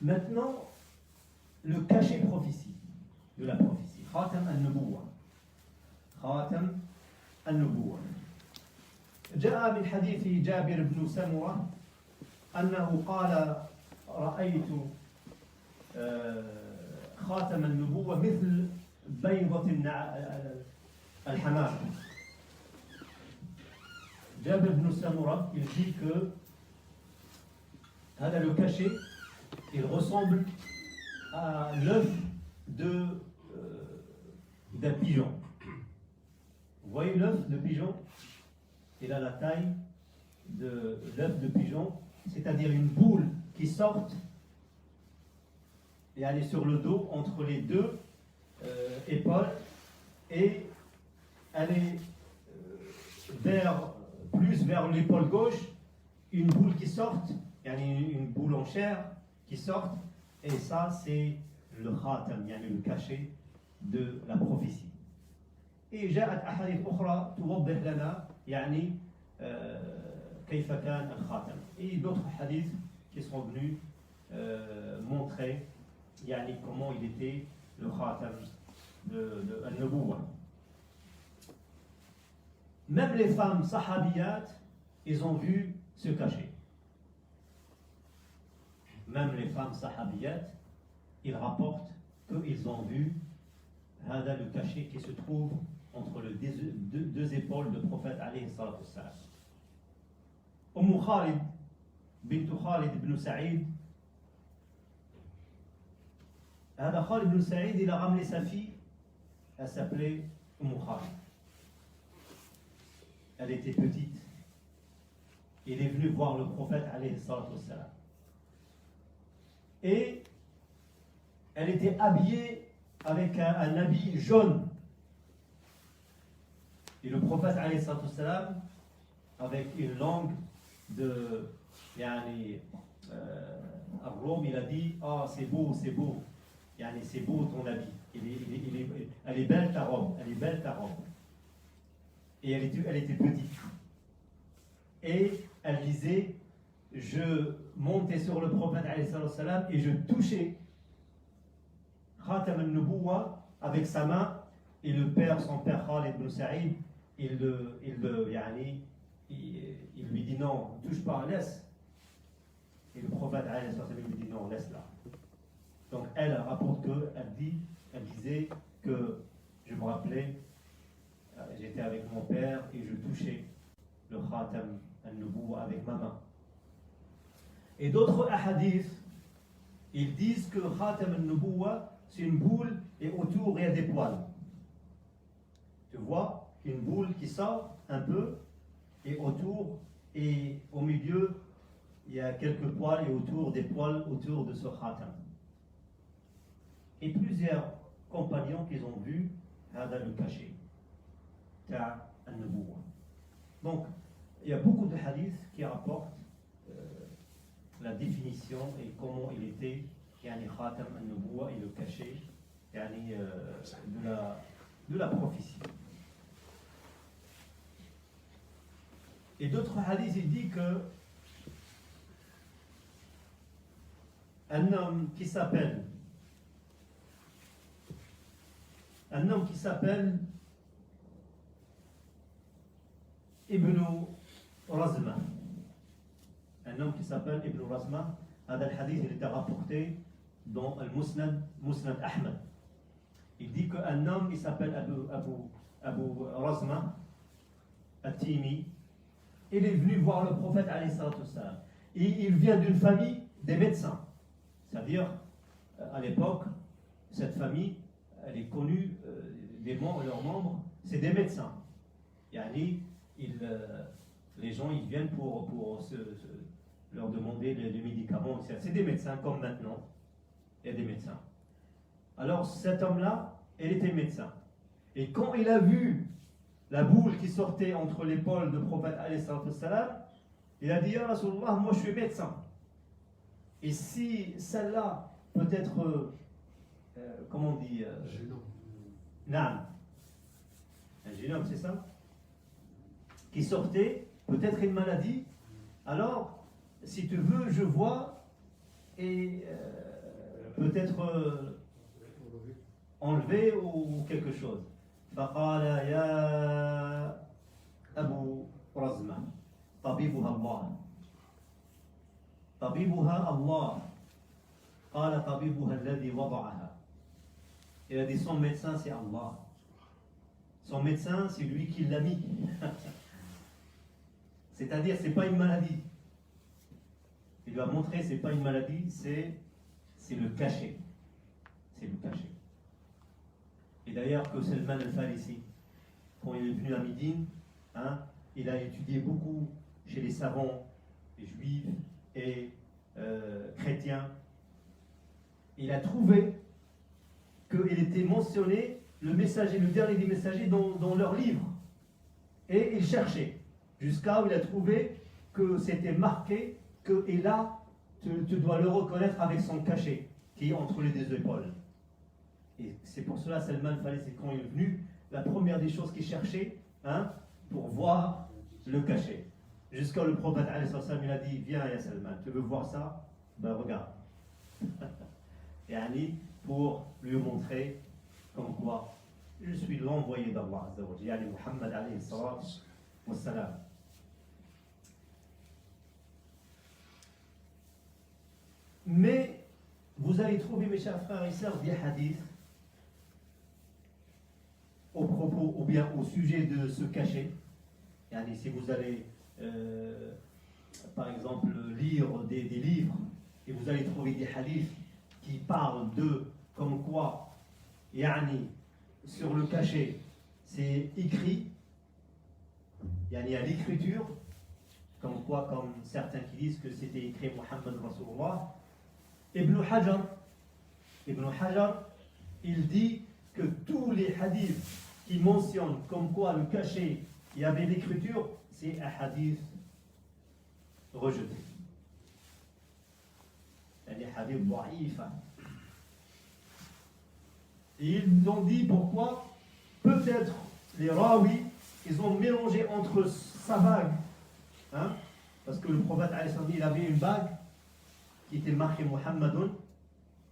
Maintenant, le cachet prophétie de la prophétie. Khatam al-Nubuwa. Khatam al-Nubuwa. جاء من حديث جابر بن سمرة أنه قال رأيت خاتم النبوة مثل بيضة الحمام. جابر بن سمرة, il dit que هذا le cachet, il ressemble à l'œuf d'un pigeon. Vous voyez l'œuf de pigeon? Il a la taille de l'œuf de pigeon, c'est-à-dire une boule qui sort et elle est sur le dos entre les deux épaules et elle est plus vers l'épaule gauche, une boule qui sort, une boule en chair qui sort, et ça c'est le khatam, le cachet de la prophétie. Et جاءت أحاديث أخرى توضح لنا يعني كيف كان الخاتم. Et d'autres hadiths qui sont venus montrer يعني comment il était le khatam de al-Nubuwa. Même les femmes sahabiyat, ils ont vu ce cachet. Même les femmes sahabiyat, ils rapportent qu'ils ont vu le cachet qui se trouve entre les deux épaules du prophète alayhi salatu wassalam. Khalid, bint Khalid ibn Saïd, Khalid ibn Saïd, il a ramené sa fille, elle s'appelait Khalid. Elle était petite. Il est venu voir le prophète alayhi salatu wassalam. Et elle était habillée avec un habit jaune. Et le prophète alayhi salatu wassalam, avec une langue de yani, Rome, il a dit ah c'est beau, yani, c'est beau ton habit, elle est belle ta robe, elle est belle ta robe. Et elle était petite. Et elle disait, je montais sur le prophète alayhi salatu wassalam et je touchais Khatam al-Nubuwa avec sa main, et le père, son père Khalid ibn Sa'id, il lui dit non, ne touche pas, laisse. Et le prophète alayhi salatu wassalam lui dit non, laisse-la. Donc elle rapporte elle disait que je me rappelais, j'étais avec mon père et je touchais le Khatam al-Nubuwa avec ma main. Et d'autres hadiths, ils disent que Khatam al-Nubuwa, c'est une boule et autour il y a des poils. Tu vois, une boule qui sort un peu et autour et au milieu il y a quelques poils et autour des poils autour de ce Khatam. Et plusieurs compagnons qui ont vu Hada le cachet, Ta al-Nubuwa. Donc, il y a beaucoup de hadiths qui rapportent la définition et comment il était yani Khatam al-Nubuwa et le cachet yani, de la prophétie. Et d'autres hadiths, il dit que un homme qui s'appelle Ibn Razma. Un homme qui s'appelle Ibn Razma. Le hadith il était rapporté dans le Musnad Ahmad. Il dit qu'un homme il s'appelle Abu Razma At-Timi. Il est venu voir le prophète alayhi salatu wassalam. Et il vient d'une famille des médecins. C'est-à-dire, à l'époque, cette famille, elle est connue, leurs membres, c'est des médecins. Yani, les gens ils viennent pour leur demander les médicaments. C'est des médecins comme maintenant. Il y a des médecins. Alors cet homme-là, il était médecin. Et quand il a vu la boule qui sortait entre l'épaule du prophète alayhi salatu wassalam, il a dit ya Rasulullah, moi je suis médecin. Et si celle-là peut être, comment on dit Naam. Un génome, c'est ça? Qui sortait, peut-être une maladie. Alors, si tu veux, je vois et peut-être enlever ou quelque chose. فقال يا أبو رزمة طبيبها الله طبيبها الله قال طبيبها الذي وضعها. Il a dit son médecin c'est Allah. Son médecin c'est lui qui l'a mis. C'est-à-dire c'est pas une maladie. Il lui a montré c'est pas une maladie, c'est le cachet. C'est le cachet. Et d'ailleurs que Salman al-Farisi, quand il est venu à Médine, il a étudié beaucoup chez les savants, les juifs et chrétiens. Il a trouvé qu'il était mentionné le messager, le dernier des messagers dans leur livre. Et il cherchait, jusqu'à où il a trouvé que c'était marqué que, et là, tu dois le reconnaître avec son cachet, qui est entre les deux épaules. Et c'est pour cela, Salman al-Farisi, quand il est venu, la première des choses qu'il cherchait, pour voir le cachet. Jusqu'à le prophète, il a dit, viens, ya Salman, tu veux voir ça? Ben regarde. Et Ali, pour lui montrer, comme quoi, je suis l'envoyé d'Allah, yani Muhammad alayhi salatu wassalam. Mais, vous allez trouver, mes chers frères et sœurs, des hadiths au propos ou bien au sujet de ce cachet. Yani, si vous allez par exemple lire des livres et vous allez trouver des hadiths qui parlent de comme quoi yani, sur le cachet c'est écrit, yani, à l'écriture, comme quoi, comme certains qui disent que c'était écrit Muhammad Rasulullah. Ibn Hajar il dit que tous les hadiths qui mentionnent comme quoi le cachet, il y avait l'écriture, c'est un hadith rejeté. Il y a des hadiths daïfs. Et ils ont dit pourquoi peut-être les rawi, ils ont mélangé entre sa bague, hein, parce que le prophète il avait une bague qui était marquée Muhammadun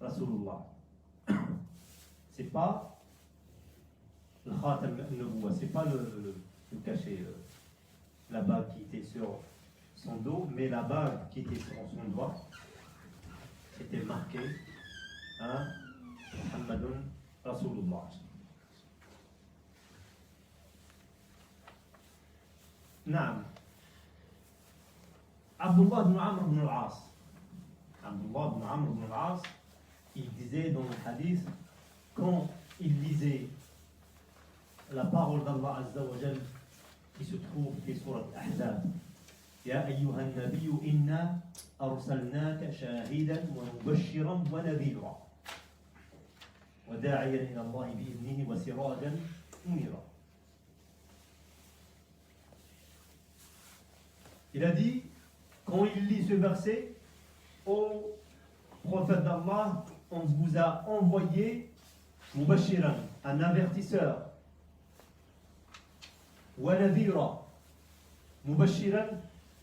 Rasulullah. C'est pas le khatam al-nubuwa, c'est pas le cachet, la bague qui était sur son dos, mais la bague qui était sur son doigt, c'était marqué, hein, Muhammadun Rasulullah. نعم عبد الله بن عمرو بن العاص عبد الله بن عمرو بن العاص il disait dans le hadith quand il lisait la parole d'Allah Azza wa Jal qui se trouve في سورة الأحزاب يا أيها النبي إنا أرسلناك شاهدا ومبشرا ونذيرا وداعيا إلى الله بإذنه وسراجا منيرا. Il a dit, quand il lit ce verset, ô prophète d'Allah, on vous a envoyé Mubashiran, un avertisseur. Wa nadhira, Mubashiran,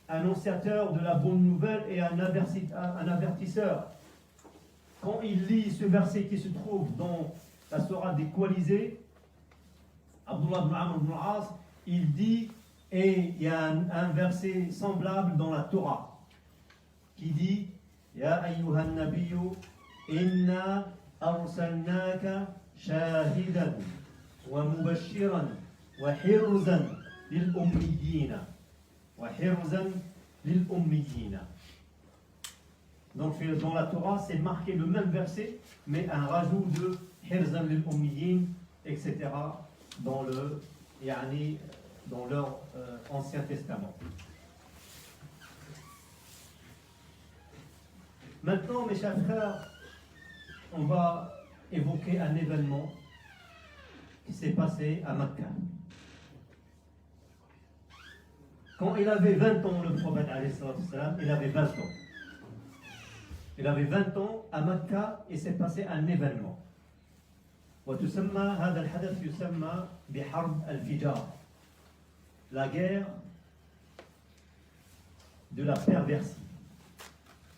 annonciateur de la bonne nouvelle et un avertisseur. Quand il lit ce verset qui se trouve dans la sourate des coalisés, Abdullah ibn Amr ibn al-As, il dit, et il y a un verset semblable dans la Torah qui dit Ya ayyuhan nabiyyu inna arsalnaka shahidan wa mubashiran wa hirzan lil ummiyina wa hirzan lil ummiyina. Donc dans la Torah c'est marqué le même verset mais un rajout de hirzan lil ummiyin, etc. dans le yani dans leur Ancien Testament. Maintenant, mes chers frères, on va évoquer un événement qui s'est passé à Mecca. Quand il avait 20 ans, le prophète, il avait 20 ans. Il avait 20 ans à Mecca et s'est passé un événement. وتسمى هذا الحدث يسمى بحرب الفجار. La guerre de la perversie,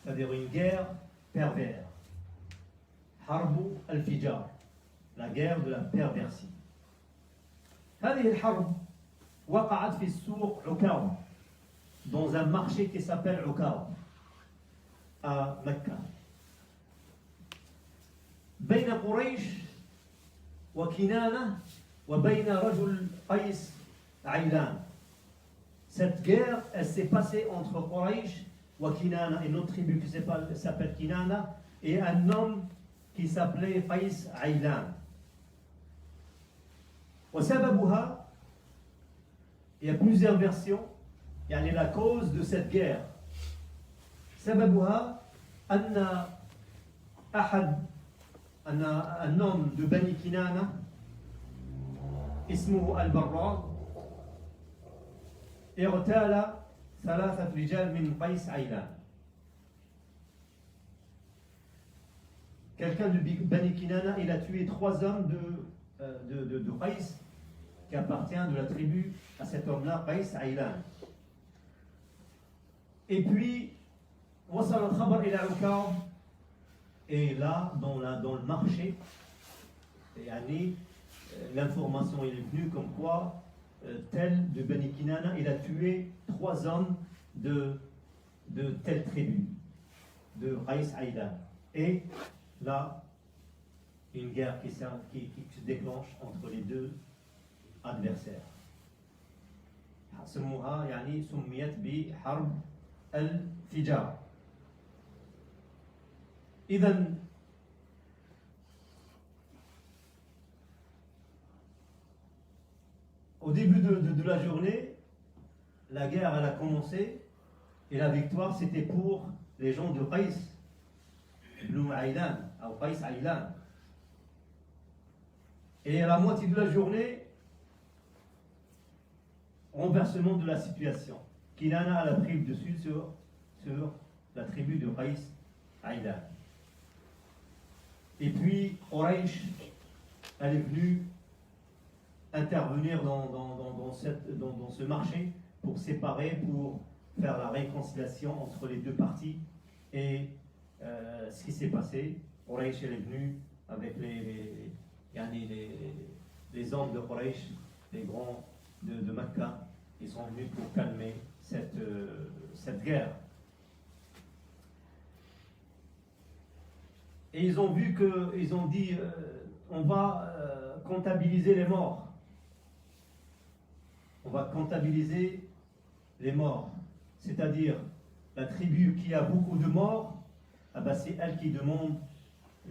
c'est-à-dire une guerre pervers. Harbu al-Fijar, la guerre de la perversie. هذه الحرب وقعت في السوق عكاظ, dans un marché qui s'appelle Ukav, à Mecca. بين قريش وكنانة وبين رجل قيس Aïlan. Cette guerre, elle s'est passée entre Quraysh et Kinana, une autre tribu qui s'appelle Kinana, et un homme qui s'appelait Qais Aïlan. وسببها, il y a plusieurs versions, يعني la cause de cette guerre. سببها أن un homme de Bani Kinana, اسمه البراء, اغتال 3 رجال من قيس عيلان. Quelqu'un de Bani Kinana, il a tué 3 hommes de Qais, qui appartient de la tribu à cet homme-là, Qais Aylan. Et puis, وصل الخبر إلى عكاظ, et là, dans le marché, l'information est venue comme quoi tel de Bani Kinana, il a tué 3 hommes de telle tribu, de Qais Aylan. Et là, une guerre qui se déclenche entre les deux adversaires. سموها يعني سميت بحرب الفجار. إذن au début de la journée, la guerre elle a commencé et la victoire c'était pour les gens de Qais ibn Aylan ou Qais Aylan. Et à la moitié de la journée, renversement de la situation. Kinana a pris le dessus sur la tribu de Qais Aïda. Et puis, Quraysh, elle est venue intervenir dans ce marché pour séparer, pour faire la réconciliation entre les deux parties. Et ce qui s'est passé, Quraysh elle est venue avec les hommes de Quraysh, les grands de Mecca, ils sont venus pour calmer cette guerre. Et ils ont vu ils ont dit on va comptabiliser les morts. On va comptabiliser les morts. C'est-à-dire, la tribu qui a beaucoup de morts, ah ben c'est elle qui demande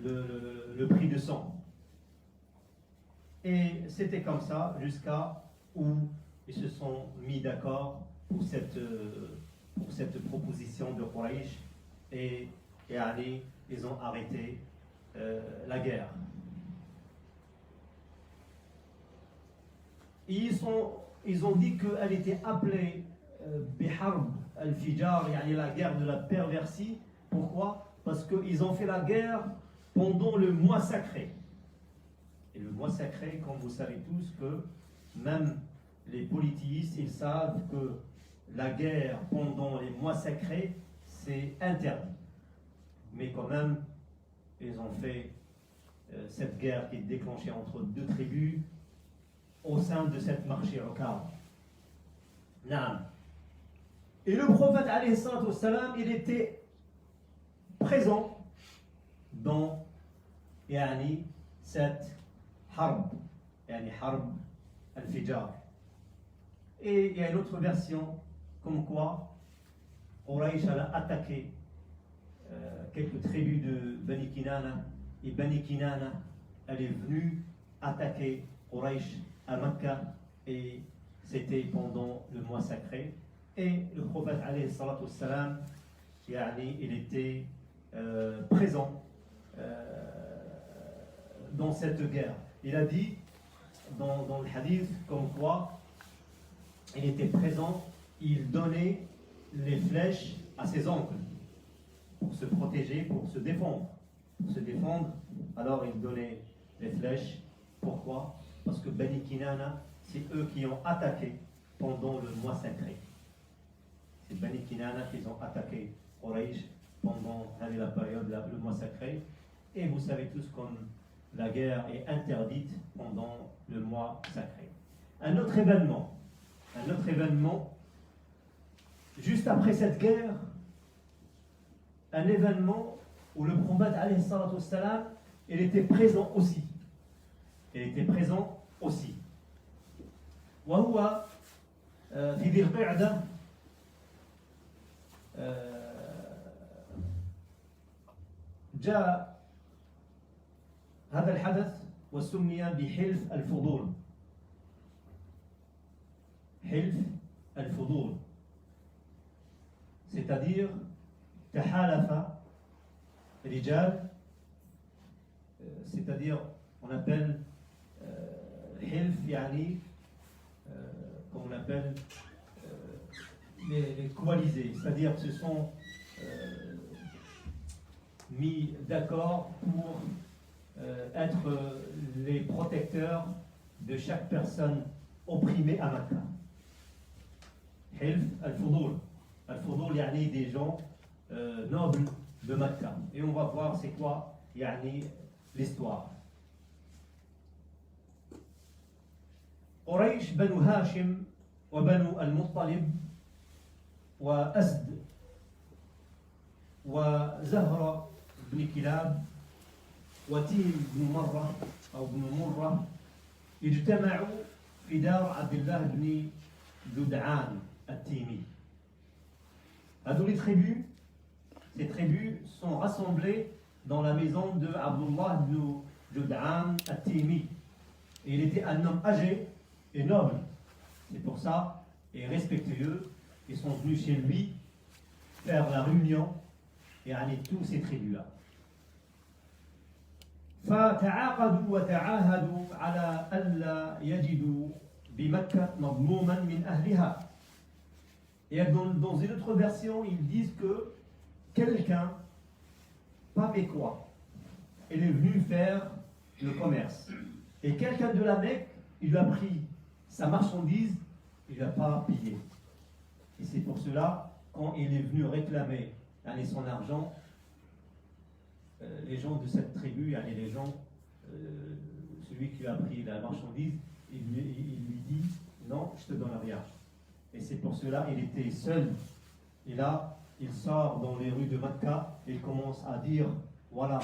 le prix de sang. Et c'était comme ça jusqu'à où ils se sont mis d'accord pour cette proposition de Quraysh et allez, ils ont arrêté la guerre. Et ils ont dit qu'elle était appelée Biharb al-Fijar, la guerre de la perversie. Pourquoi? Parce qu'ils ont fait la guerre pendant le mois sacré. Et le mois sacré, comme vous savez tous, que même les politistes, ils savent que la guerre pendant les mois sacrés, c'est interdit. Mais quand même, ils ont fait cette guerre qui est déclenchée entre deux tribus au sein de cette marché Uqab. Naam. Et le prophète alayhi salatu wassalam, il était présent dans cette harb, harb al-Fijar. Et il y a une autre version comme quoi Quraysh a attaqué quelques tribus de Bani Kinana, et Bani Kinana elle est venue attaquer Quraysh à Mecca, et c'était pendant le mois sacré. Et le prophète alayhi salatu wassalam, il était présent dans cette guerre. Il a dit dans le hadith comme quoi il était présent, il donnait les flèches à ses oncles pour se protéger, pour se défendre. Pour se défendre, alors il donnait les flèches. Pourquoi? Parce que Bani Kinana, c'est eux qui ont attaqué pendant le mois sacré. C'est Bani Kinana qui ont attaqué Quraysh pendant la période, le mois sacré. Et vous savez tous comme la guerre est interdite pendant le mois sacré. Un autre événement, juste après cette guerre, un événement où le prophète alayhi salatu wassalam, il était présent aussi. Il était présent aussi. وهو في ذي القعدة جاء هذا الحدث وسمي بحلف الفضول. حلف الفضول, c'est-à-dire تحالف رجال, c'est-à-dire on appelle حلف comme on appelle les coalisés, c'est-à-dire que se sont mis d'accord pour être les protecteurs de chaque personne opprimée à Mecca. Hilf al-Fudul. Al-Fudul, des gens nobles de Mecca. Et on va voir c'est quoi l'histoire. قريش بنو هاشم وبنو المطلب وأسد وزهرة بن كلاب وتيم بن مرة أو بن مرة اجتمعوا في دار عبد الله بن جدعان التيمي. Ces tribus sont rassemblées dans la maison de Abdullah ibn Jud'an al-Timi. Et il était un homme âgé et noble. C'est pour ça, et respectueux, ils sont venus chez lui faire la réunion et aller tous ces tribus-là. فتعاقدوا وتعاهدوا على ألا يجدوا بمكة مظلوما من أهلها. Et dans une autre version, ils disent que quelqu'un, pas mécois, il est venu faire le commerce. Et quelqu'un de la Mecque, il lui a pris sa marchandise, il ne lui a pas payé. Et c'est pour cela, quand il est venu réclamer son argent, les gens de cette tribu, les gens, celui qui lui a pris la marchandise, il lui dit non, je te donne rien. Et c'est pour cela qu'il était seul. Et là, il sort dans les rues de Mecca et il commence à dire voilà,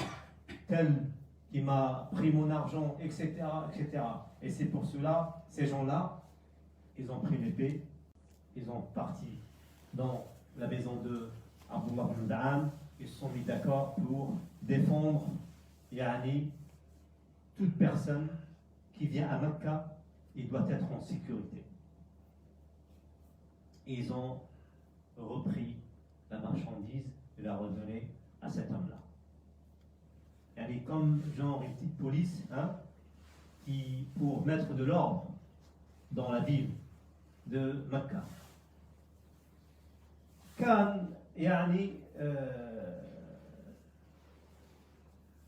tel qui m'a pris mon argent, etc., etc. Et c'est pour cela, ces gens-là, ils ont pris l'épée, ils ont parti dans la maison de Abdullah ibn Jud'an, ils se sont mis d'accord pour défendre toute personne qui vient à Mecca, il doit être en sécurité. Et ils ont repris la marchandise et la redonné à cet homme-là. Elle est comme genre une petite police qui, pour mettre de l'ordre dans la ville de Mecca. كان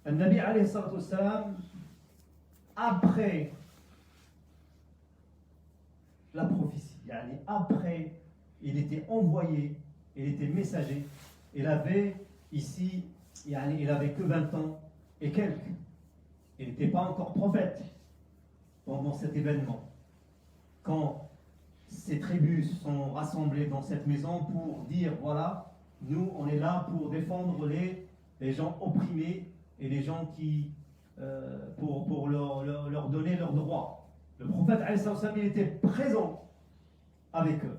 النبي عليه الصلاة والسلام après la prophétie, après il était envoyé, il était messager, il avait ici, il avait que 20 ans et quelques, il n'était pas encore prophète pendant cet événement. Quand ces tribus sont rassemblées dans cette maison pour dire voilà, nous on est là pour défendre les gens opprimés et les gens qui pour leur donner leurs droits. Le prophète alayhi salam, il était présent avec eux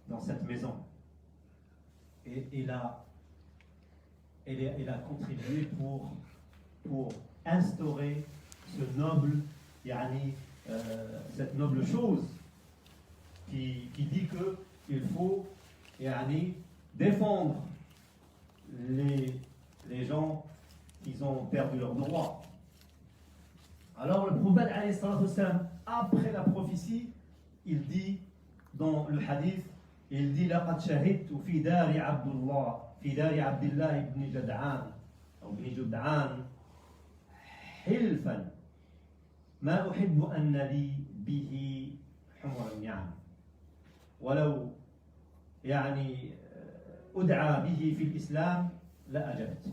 dans cette maison et il a contribué pour instaurer ce noble cette noble chose qui dit qu'il faut défendre les gens qui ont perdu leurs droits. Alors le prophète alayhi salatu wassalam, après la prophétie, il dit dans le hadith, il dit لقد شهدت في دار عبد الله بن جدعان أو بن جدعان حلفا ما أحب أن لي به حمر النعم ولو أدعى به في الإسلام لا أجبت.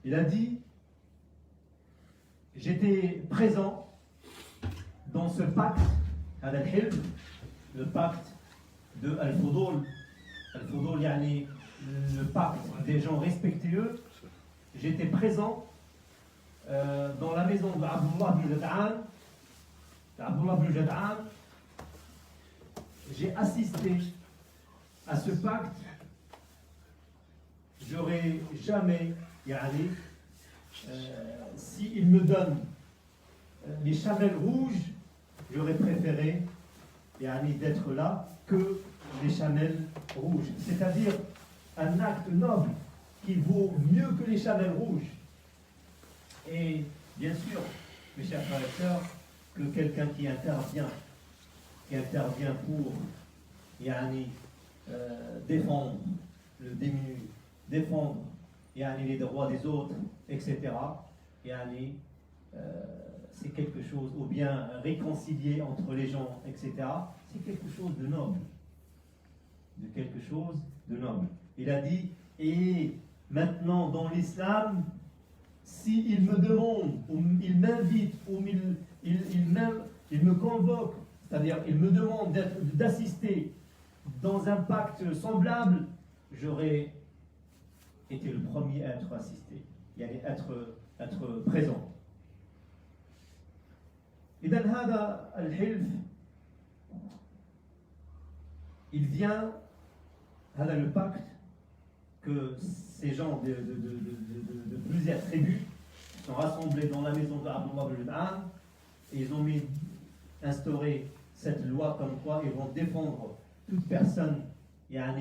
Il a dit j'étais présent dans ce pacte le pacte de Al-Fudul, le pacte des gens respectueux. J'étais présent dans la maison d'Abdullah ibn Jad'an. J'ai assisté à ce pacte. J'aurais jamais, s'il me donne les chamelles rouges, j'aurais préféré d'être là que les chamelles rouges. C'est-à-dire un acte noble qui vaut mieux que les chamelles rouges. Et bien sûr, mes chers frères et sœurs, que quelqu'un qui intervient pour défendre le démuni, défendre les droits des autres, etc. C'est quelque chose, ou bien réconcilier entre les gens, etc. C'est quelque chose de noble. Il a dit, et maintenant dans l'islam, s'il me demande, ou il m'invite, ou il me convoque, c'est-à-dire il me demande d'assister dans un pacte semblable, j'aurais été le premier à être assisté, être présent. إذن هذا الحلف il vient, هذا le pacte que ces gens de plusieurs tribus sont rassemblés dans la maison d'Abdullah ibn Jud'an et ils ont instauré cette loi comme quoi ils vont défendre toute personne qui a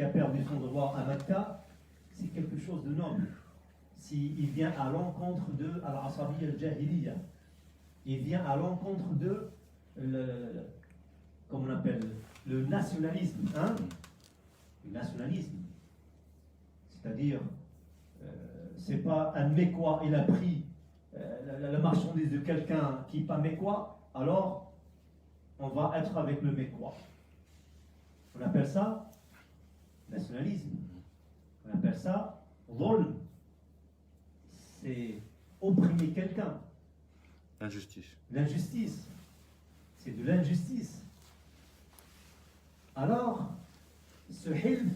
perdu son droit à Mecca c'est quelque chose de noble. S'il vient à l'encontre de al-asabiyya al-jahiliya, il vient à l'encontre de comme on appelle, le nationalisme. Hein? Le nationalisme. C'est-à-dire, c'est pas un Mécois, il a pris la marchandise de quelqu'un qui n'est pas Mécois, alors on va être avec le Mécois. On appelle ça nationalisme. On appelle ça dhulm. C'est opprimer quelqu'un. Injustice. L'injustice. C'est de l'injustice. Alors, ce hilf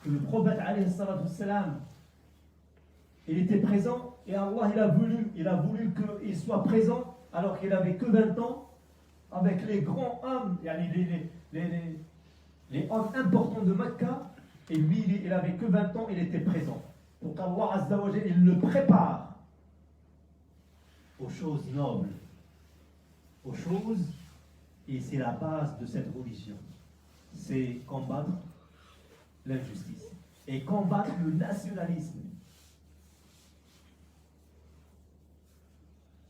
que le prophète alayhi salatu wassalam, il était présent et Allah il a voulu qu'il soit présent alors qu'il n'avait que 20 ans avec les grands hommes, les hommes importants de Mecca, et lui il avait que 20 ans, il était présent. Donc Allah Azza wa Jalla, il le prépare aux choses nobles, aux choses, et c'est la base de cette religion. C'est combattre l'injustice et combattre le nationalisme.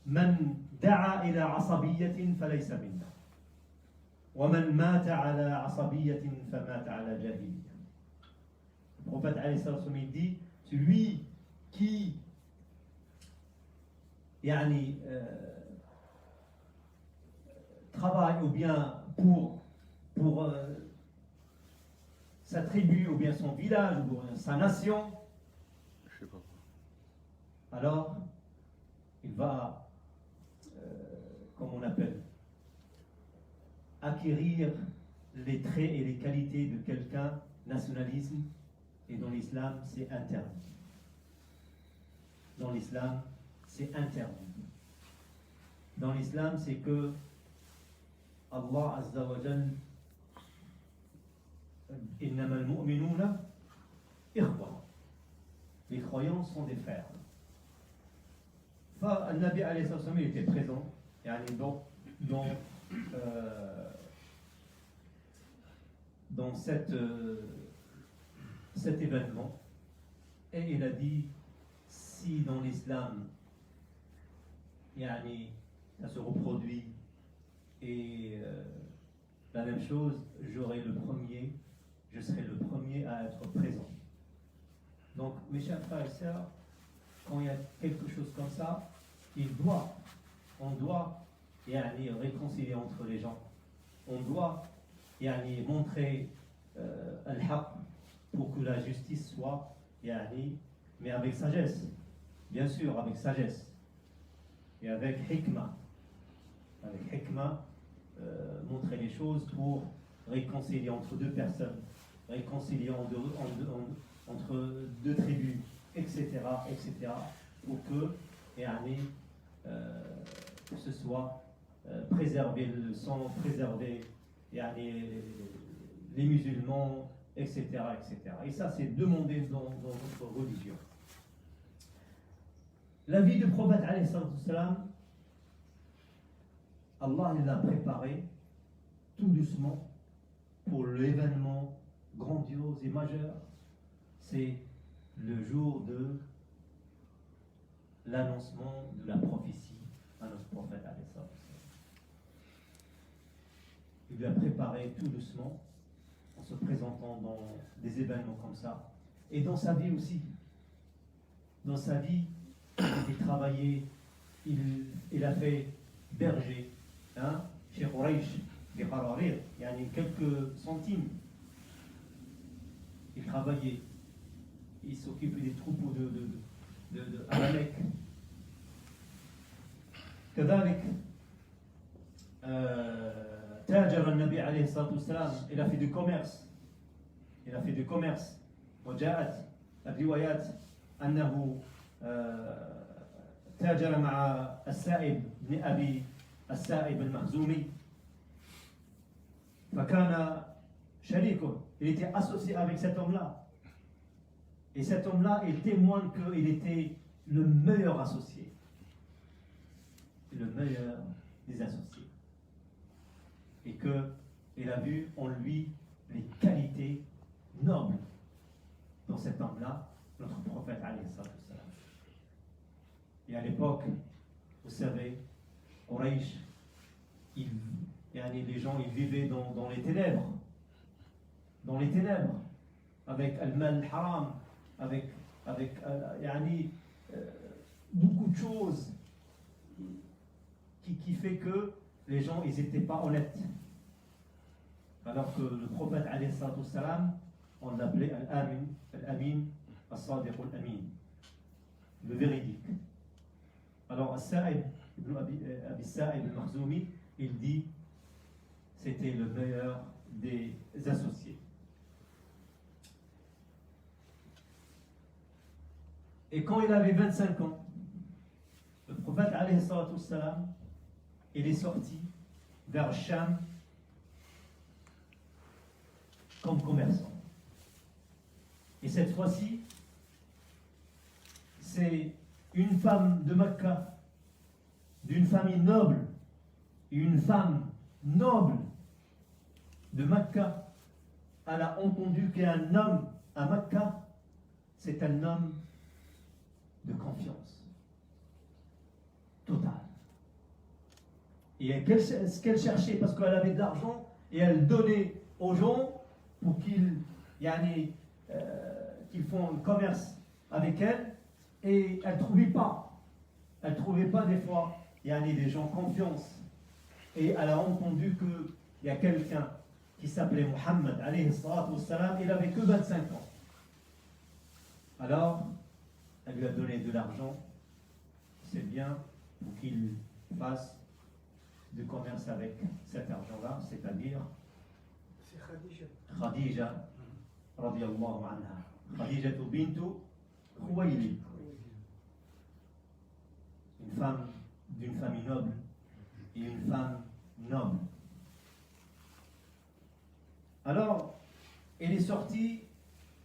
من دعا إلى عصبية فليس منا ومن مات على عصبية فمات على جاهلية. Le prophète alayhi salatu wa sallam dit, celui qui travaille ou bien pour sa tribu ou bien son village ou sa nation, Je sais pas. alors il va, comme on appelle, acquérir les traits et les qualités de quelqu'un, nationalisme, et dans l'islam c'est interdit. Dans l'islam c'est interdit. Dans l'islam c'est que Allah Azza wa Jal, innama al-mu'minuna ikhwa. Les croyants sont des frères. Le Nabi alayhi sallam il était présent dans cet événement, et il a dit, si dans l'islam ça se reproduit et la même chose, je serai le premier à être présent. Donc mes chers frères et sœurs, quand il y a quelque chose comme ça, on doit réconcilier entre les gens. On doit montrer al-haq pour que la justice soit, mais avec sagesse. Bien sûr, avec sagesse. Et avec hikmah. Avec hikmah, montrer les choses pour réconcilier entre deux personnes, réconcilier entre deux tribus, etc., pour que ce soit préserver le sang, préserver les musulmans, etc., etc. Et ça, c'est demandé dans notre religion. La vie du prophète, alayhi salam, Allah l'a préparé tout doucement pour l'événement grandiose et majeur. C'est le jour de l'annoncement de la prophétie à notre prophète alayhi salam. Il l'a préparé tout doucement en se présentant dans des événements comme ça. Et dans sa vie aussi. Dans sa vie, il a travaillé, il a fait berger, chez Quraysh, des Qararir, il y a quelques centimes. Il travaillait, il s'occupait des troupeaux à la Mecque. كذلك تاجر النبي عليه الصلاة والسلام. Il a fait du commerce. وجاءت الروايات أنه تاجر مع السائب بن أبي السائب المخزومي فكان شريكه. Il était associé avec cet homme-là. Et cet homme-là, il témoigne qu'il était le meilleur associé. Le meilleur des associés. Et qu'il a vu en lui les qualités nobles dans cet homme-là. notre prophète alayhi salatu wassalam. Et à l'époque, vous savez, Quraysh, les gens ils vivaient dans les ténèbres. Dans les ténèbres. Avec al-mal haram, avec beaucoup de choses qui fait que les gens ils n'étaient pas honnêtes. Alors que le prophète alayhi salatu wassalam, on l'appelait al-amin, al-sadiq al-amin, le véridique. Alors Sa'ib ibn Abi Sa'ib al-Makhzoumi, il dit c'était le meilleur des associés. Et quand il avait 25 ans, le prophète alayhi salatu wassalam, il est sorti vers Cham comme commerçant. Et cette fois-ci, c'est une femme de Mecca, d'une famille noble, une femme noble de Mecca, elle a entendu qu'un homme à Mecca, c'est un homme de confiance totale. Et ce qu'elle cherchait, parce qu'elle avait de l'argent, et elle donnait aux gens pour qu'ils font un commerce avec elle, et elle ne trouvait pas. Elle ne trouvait pas des fois des gens confiance. Et elle a entendu qu'il y a quelqu'un qui s'appelait Muhammad, alayhi salatu wassalam, il n'avait que 25 ans. Alors, elle lui a donné de l'argent, c'est bien, pour qu'il fasse du commerce avec cet argent-là, c'est-à-dire C'est Khadija. Khadija, radiyallahu anha. Khadija bintu Khuwaylid, une femme d'une famille noble et une femme noble. Alors, elle est sortie,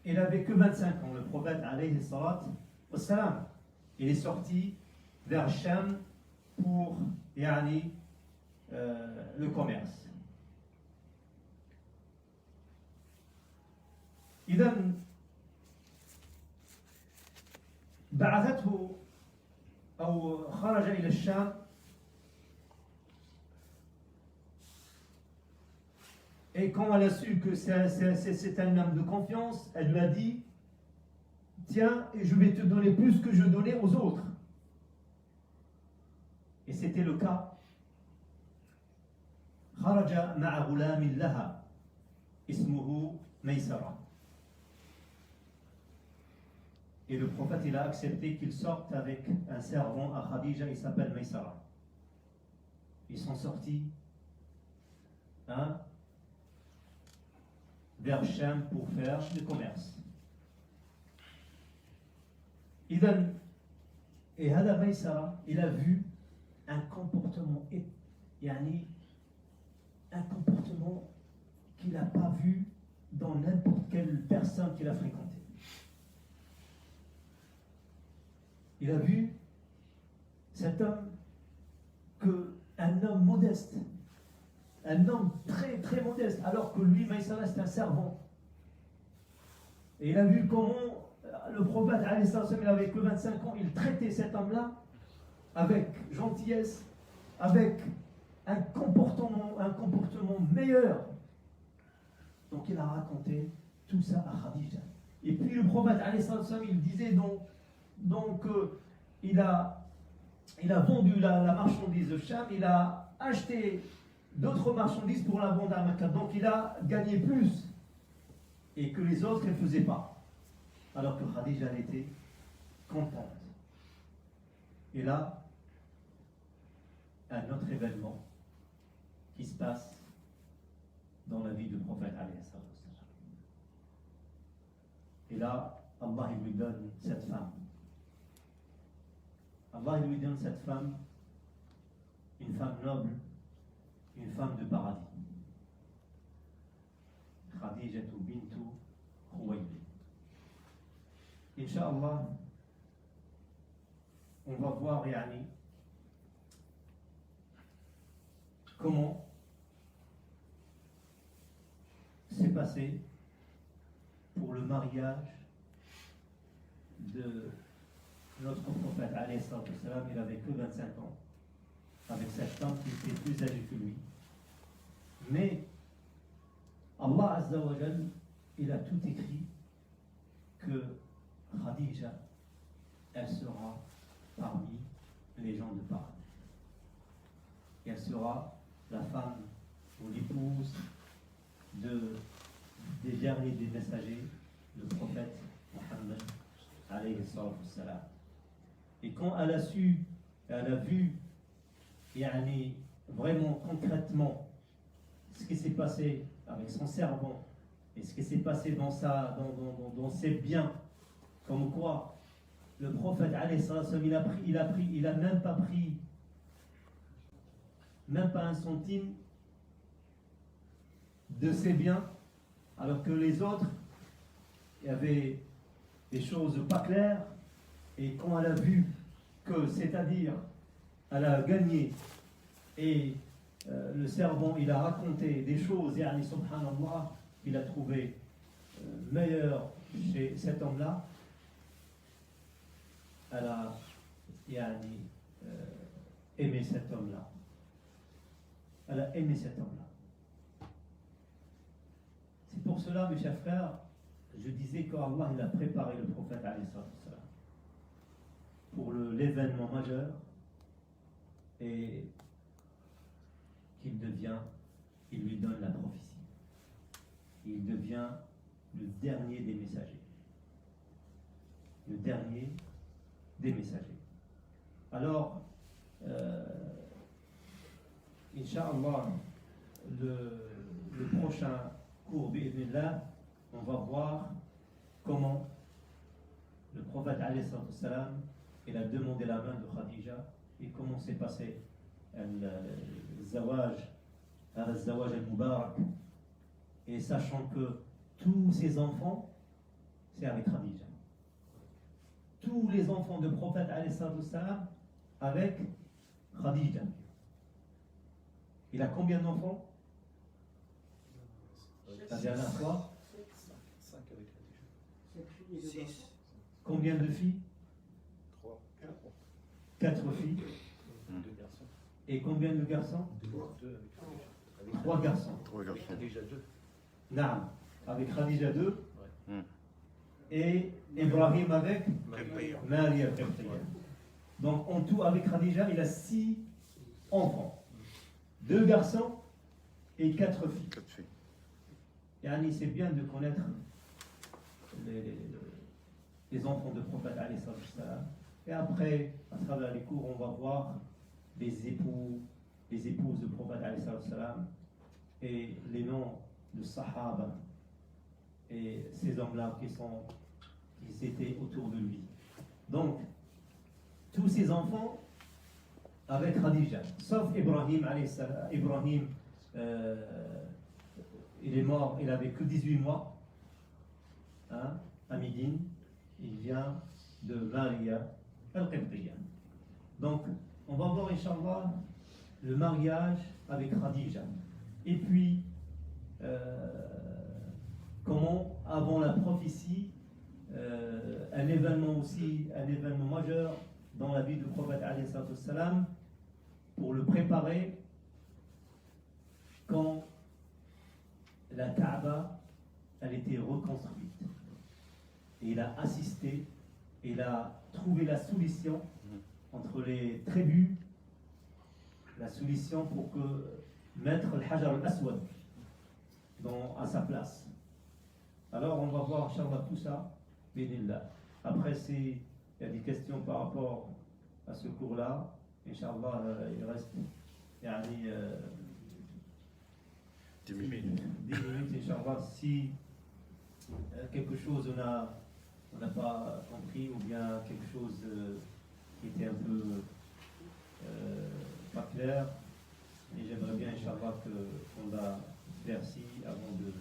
elle n'avait que 25 ans, le prophète alayhi salat wassalam. Il est sorti vers Cham pour le commerce. إذا بعثته أو خرج إلى الشام et quand elle a su que c'est un homme de confiance, elle lui a dit tiens, et je vais te donner plus que je donnais aux autres. Et c'était le cas. خرج مع غلام لها اسمه ميسرة. Et le prophète il a accepté qu'il sorte avec un servant à Khadija, il s'appelle Maysara. Ils sont sortis vers Cham pour faire du commerce. Et Hada Maysara, il a vu un comportement, un comportement qu'il n'a pas vu dans n'importe quelle personne qu'il a fréquentée. Il a vu cet homme un homme modeste, un homme très très modeste, alors que lui, Maïsara, c'est un servant. Et il a vu comment le prophète, il n'avait que 25 ans, il traitait cet homme-là avec gentillesse, avec un comportement meilleur. Donc il a raconté tout ça à Khadija. Et puis le prophète, il disait donc il a vendu la marchandise de Cham, il a acheté d'autres marchandises pour la vendre à Mecca. Donc il a gagné plus et que les autres ne faisaient pas. Alors que Khadija elle était contente. Et là, un autre événement qui se passe dans la vie du prophète alayhi salatu wassalam. Et là, Allah il lui donne cette femme. Allah il lui donne cette femme, une femme noble, une femme de paradis. Khadija bintu Khuwaylid. Inch'Allah, on va voir comment s'est passé pour le mariage de notre prophète, alayhi salatu wassalam, il avait que 25 ans, avec cette femme qui était plus âgée que lui. Mais Allah Azza wa Jal, il a tout écrit que Khadija, elle sera parmi les gens de paradis. Et elle sera la femme ou l'épouse des derniers des messagers, le prophète Mohammed alayhi salam. Et quand elle a su, elle a vu yani, vraiment concrètement ce qui s'est passé avec son servant et ce qui s'est passé dans ses biens, comme quoi le prophète alayhi salam, il a même pas pris même pas un centime de ses biens, alors que les autres, il y avait des choses pas claires, et quand elle a vu que, c'est-à-dire, elle a gagné, et le servant, il a raconté des choses, yani, subhanallah, qu'il a trouvé meilleur chez cet homme-là, elle a yani, aimé cet homme-là. Elle a aimé cet homme-là. C'est pour cela, mes chers frères, je disais qu'Allah il a préparé le prophète alayhi salam pour l'événement majeur et il lui donne la prophétie. Il devient le dernier des messagers. Le dernier des messagers. Alors, Inch'Allah, le prochain cours, bi'idhnillah, on va voir comment le prophète alayhi salam, il a demandé la main de Khadija et comment s'est passé le zawaj al-Mubarak, et sachant que tous ses enfants, c'est avec Khadija. Tous les enfants de prophète alayhi salam avec Khadija. Il a combien d'enfants? La dernière fois 5 avec la 6. Combien de filles? 3. 4 filles. 2 garçons. Et combien de garçons? 2 avec 3 garçons. Déjà 2. Naam. Avec Khadija 2. Ouais. Et Ibrahim avec Maria. Donc en tout avec Khadija, il a 6 enfants. 2 garçons et 4 filles. 4 filles. Yani, c'est bien de connaître les enfants de prophète alayhi salam. Et après, à travers les cours, on va voir les épouses de prophète alayhi salam et les noms de Sahaba et ces hommes-là qui étaient autour de lui. Donc, tous ces enfants avec Khadija, sauf Ibrahim alayhi salam. Ibrahim, il est mort, il n'avait que 18 mois, hein, à Médine. Il vient de Maria al-Qibtiyya. Donc, on va voir, Inch'Allah, le mariage avec Khadija. Et puis, comment, avant la prophétie, un événement majeur dans la vie du prophète alayhi salam, pour le préparer, quand la Kaaba, elle était reconstruite. Et il a assisté, il a trouvé la solution entre les tribus, la solution pour mettre le Hajar al-Aswad à sa place. Alors on va voir, Inch'Allah, tout ça, Bénillah. Après, il y a des questions par rapport à ce cours-là. Inch'Allah, il reste 10 minutes. 10 minutes, Inch'Allah. Si quelque chose on n'a pas compris, ou bien quelque chose qui était un peu pas clair, et j'aimerais bien, Inch'Allah, qu'on a éclairci avant de...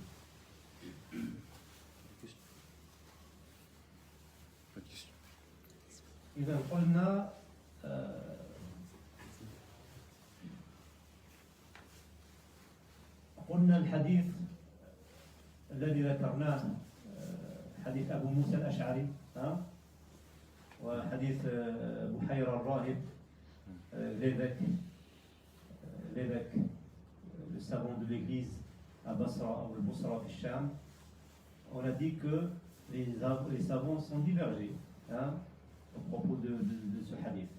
Pas de question. إذا قلنا الحديث الذي ذكرناه حديث أبو موسى الأشعري وحديث بحيرة الراهب l'évêque, le savant de l'église à Basra ou le Bosra du Cham. On a dit que les savants sont divergés hein, au propos de ce hadith.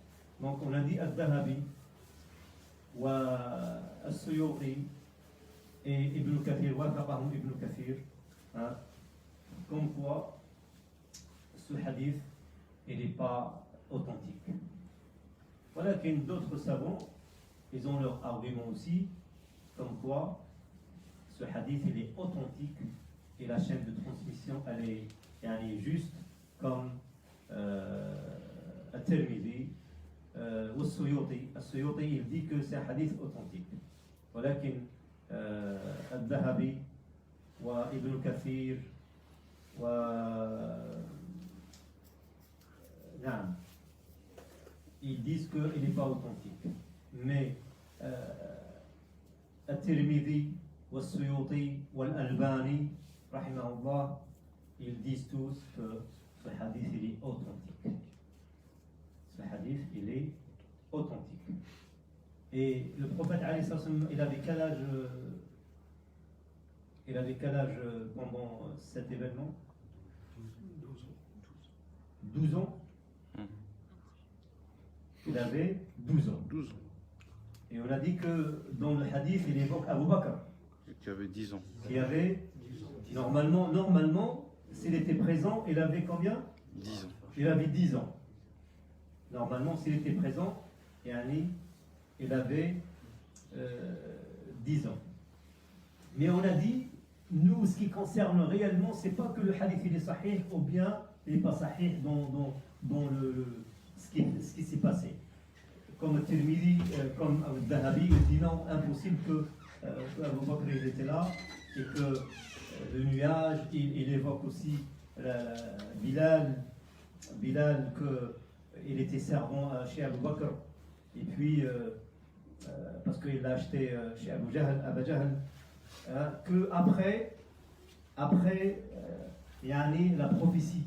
Donc on a dit Al-Dhahabi wa Al-Suyuti et Ibn Kathir, Wafaqahum Ibn Kathir, hein, comme quoi ce hadith il n'est pas authentique. Voilà qu'il y a d'autres savants, ils ont leur argument aussi, comme quoi ce hadith il est authentique et la chaîne de transmission elle est juste comme At-Tirmidhi ou Al-Suyuti. Al-Suyuti il dit que c'est un hadith authentique. ولكن الذهبي وابن كثير و نعم ils disent qu'il n'est pas authentique. Mais At-Tirmidhi والسيوطي والألباني رحمه الله ils disent tous que ce hadith il est authentique. Ce hadith il est authentique. Et le prophète alayhi salam, il avait quel âge pendant cet événement? 12 ans. Il avait 12 ans. 12 ans. Et on a dit que dans le hadith, il évoque Abu Bakr. Qui avait 10 ans. Qui avait, normalement, s'il était présent, il avait combien? 10 ans. Il avait 10 ans. Normalement, s'il était présent, il avait 10 ans. Mais on a dit, nous, ce qui concerne réellement, c'est pas que le hadith il est sahih ou bien il n'est pas sahih dans ce qui s'est passé. Comme Tirmidhi, comme Al-Dhahabi, il dit non, impossible que Abu Bakr il était là et que le nuage, il évoque aussi Bilal qu'il était servant chez Abu Bakr et puis parce qu'il l'a acheté chez Abu Jahl, que après la prophétie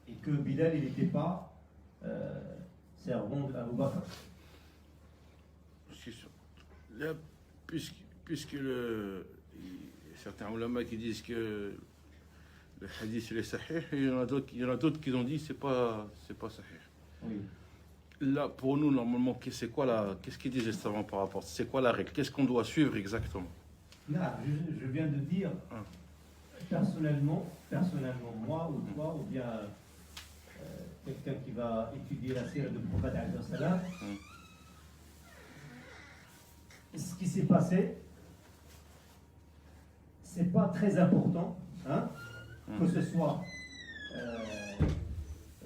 et que Bilal il n'était pas servant d'Abu Bakr. Là, puisque certains ulama qui disent que le hadith il est sahih, il y en a d'autres qui ont dit c'est pas sahih. Oui. Là, pour nous, normalement, qu'est-ce qu'ils disent les savants par rapport? C'est quoi la règle? Qu'est-ce qu'on doit suivre exactement? Là, je viens de dire, personnellement, moi ou toi, ou bien quelqu'un qui va étudier la sira de prophète alayhi salam, ce qui s'est passé, c'est pas très important, hein, que ce soit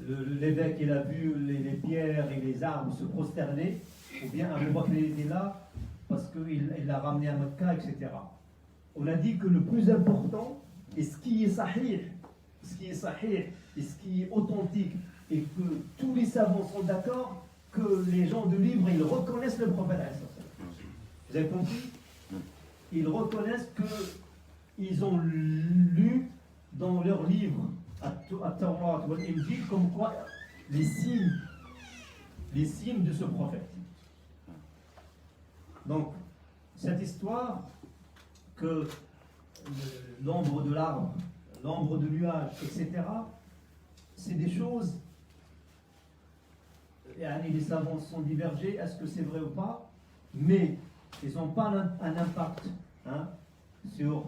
l'évêque il a vu les pierres et les arbres se prosterner, ou bien Abu Bakr était là parce qu'il l'a ramené à Mecca, etc. On a dit que le plus important, et ce qui est sahih, et ce qui est authentique, et que tous les savants sont d'accord, que les gens de livre, ils reconnaissent le prophète. Vous avez compris? Ils reconnaissent qu'ils ont lu dans leurs livres At-Tawrat ou Al-Injil comme quoi les signes de ce prophète. Donc, cette histoire que l'ombre de l'arbre, l'ombre de nuage, etc., c'est des choses, les savants sont divergés, est-ce que c'est vrai ou pas, mais ils n'ont pas un impact sur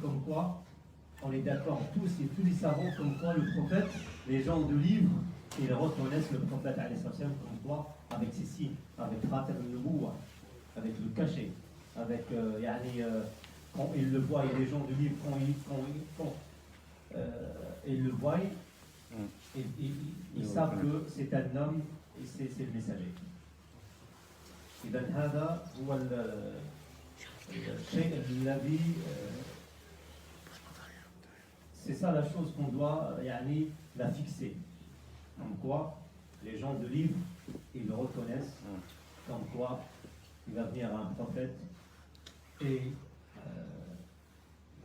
comme quoi, on est d'accord tous et tous les savants comme quoi le prophète, les gens de livre, ils reconnaissent le prophète comme quoi, avec ses signes, avec Khatam al-Nubuwa, avec le cachet, avec quand ils le voient, et les gens de livre, quand ils le voient, ils savent que c'est un homme et c'est le messager. إذن هذا هو الشيء الذي c'est ça la chose qu'on doit la fixer. Comme quoi, les gens de livre, ils le reconnaissent, comme quoi il va venir un prophète et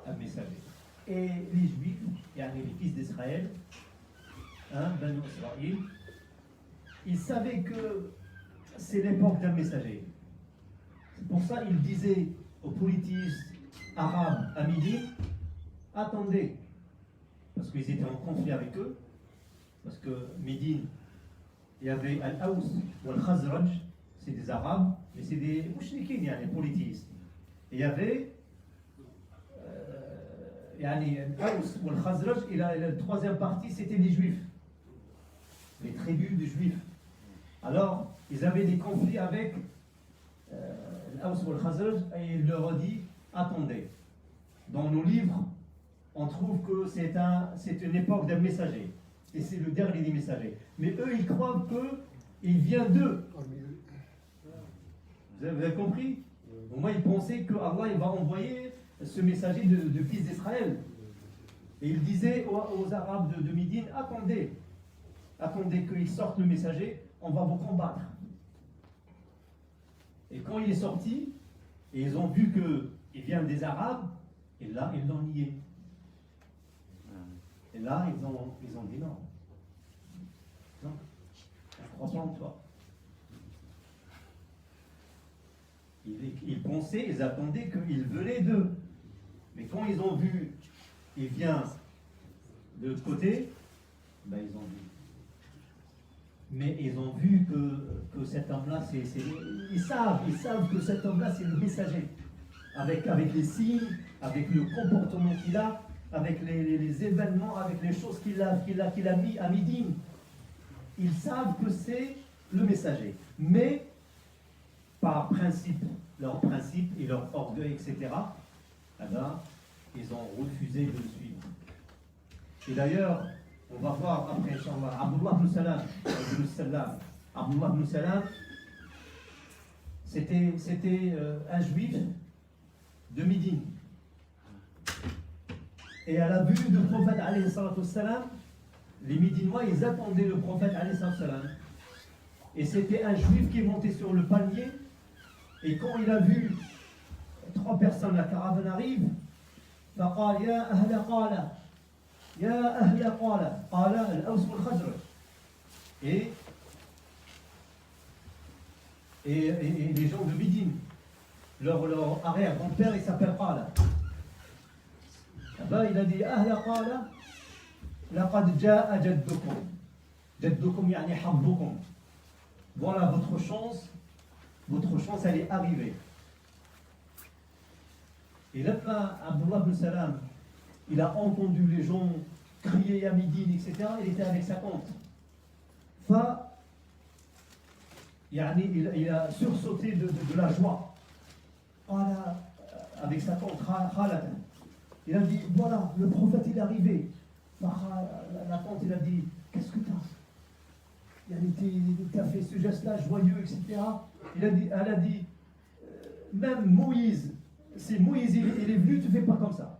un messager. Et les juifs, les fils d'Israël, Banu Israël, il savait que c'est l'époque d'un messager. C'est pour ça qu'il disait aux politistes arabes à Médine, attendez, parce qu'ils étaient en conflit avec eux, parce que Médine, il y avait Al-Aws ou Al-Khazraj, c'est des arabes, mais c'est des mouchriquins, les politistes. Et il y avait Al-Aws ou Al-Khazraj, et la troisième partie, c'était les juifs, les tribus des juifs. Alors, ils avaient des conflits avec Al-Aws ou Al-Khazraj, et il leur a dit, attendez, dans nos livres, on trouve que c'est une époque d'un messager, et c'est le dernier des messagers. Mais eux, ils croient qu'il vient d'eux. Vous avez compris? Au moins, ils pensaient que Allah il va envoyer ce messager de fils d'Israël. Et il disait aux Arabes de Médine, attendez qu'il sorte le messager, on va vous combattre. Et quand il est sorti, et ils ont vu qu'il vient des Arabes, et là, ils l'ont nié. Et là, ils ont dit non. Non, je ne crois pas en toi. Ils pensaient, ils attendaient qu'il venait d'eux. Mais quand ils ont vu qu'il vient de l'autre côté, ben ils ont dit. Mais ils ont vu que cet homme-là, ils savent que cet homme-là, c'est le messager. Avec les signes, avec le comportement qu'il a, avec les événements, avec les choses qu'il a mis à Médine. Ils savent que c'est le messager. Mais, par principe, leur principe et leur orgueil, etc., alors, ils ont refusé de le suivre. Et d'ailleurs, on va voir après, Inch'Allah, Abdullah ibn Salam, c'était un juif de Médine. Et à la vue du prophète, alayhi salatu wassalam, les Médinois, ils attendaient le prophète, alayhi salatu wassalam. Et c'était un juif qui est monté sur le palmier. Et quand il a vu 3 personnes, la caravane arrive, فقال يا أهل قال يا أهل قال الأوس والخزرج. Et les gens de Médine, leur arrière-grand-père, il s'appelle Qala. Là-bas, il a dit أهل قال لقد جاء جدكم يعني حظكم. Voilà votre chance elle est arrivée. Et là, Abdullah ibn Salam, il a entendu les gens crier à Médine, etc. Il était avec sa tante. Il a sursauté de la joie. Avec sa tante, Khalad. Il a dit, voilà, le prophète il est arrivé. La tante, il a dit, qu'est-ce que t'as fait ce geste-là joyeux, etc. Elle a dit, même Moïse, si Moïse il est venu, tu ne fais pas comme ça.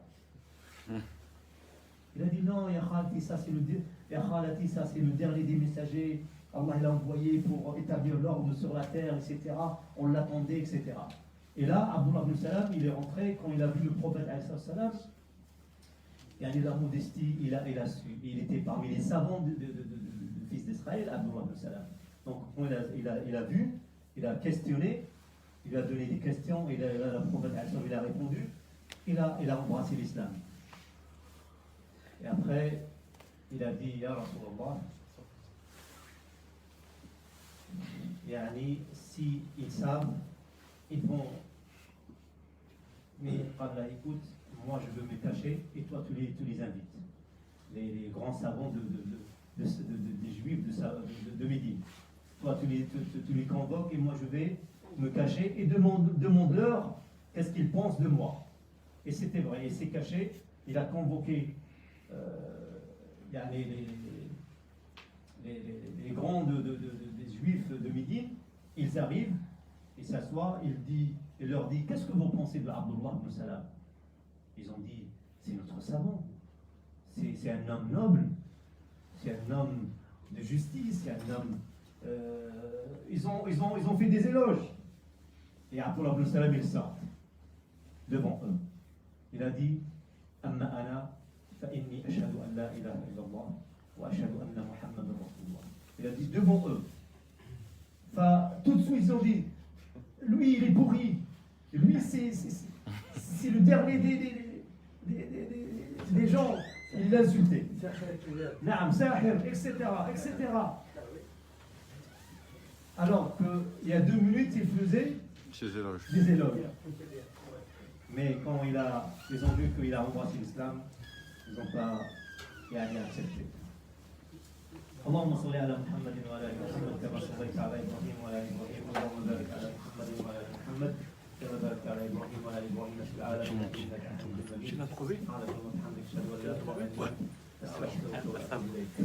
Il a dit, non, Ya Khalati, ça c'est le dernier des messagers. Allah l'a envoyé pour établir l'ordre sur la terre, etc. On l'attendait, etc. Et là, Abdullah ibn Salam, il est rentré, quand il a vu le prophète, il a la modestie, il a su. Il était parmi les savants du fils d'Israël, Abdullah ibn Salam. Donc, quand il a vu, il a questionné, il a donné des questions, et le prophète il a répondu, il a embrassé l'islam. Et après, il a dit, Ya Rasulallah, si ils savent, ils vont. Mais Allah, écoute, moi je veux me cacher, et toi tu les invites. Les grands savants des Juifs de Médine. Toi tu les convoques, et moi je vais me cacher, et demande-leur qu'est-ce qu'ils pensent de moi. Et c'était vrai, il s'est caché, il a convoqué les grands des Juifs de Médine. Ils arrivent, ils s'assoient, il leur dit, qu'est-ce que vous pensez de Abdullah ibn Salam? Ils ont dit, c'est notre savant, c'est un homme noble, c'est un homme de justice, c'est un homme... ils ont fait des éloges. Et Abdullah ibn Salam, il sort devant eux. Il a dit, Amma ana fa inni ashhadu an la ilaha illallah وأشهد أن محمد رسول الله. Il a dit devant eux. Enfin, tout de suite ils ont dit, lui il est pourri, lui c'est le dernier des gens, il l'a insulté. Naam, sahir, etc., etc. Alors qu'il y a 2 minutes, il faisait Ces éloges. des éloges. Mais quand ils ont vu qu'il a embrassé l'islam, ils n'ont pas accepté. اللهم صل على محمد وعلى ال محمد كما صليت على ابراهيم وعلى ال ابراهيم اللهم بارك على محمد وعلى ال محمد كما باركت على ابراهيم وعلى ال ابراهيم في العالمين انك حميد مجيد. سبحانك اللهم وبحمدك اشهد ان لا اله الا انت استغفرك واتوب اليك.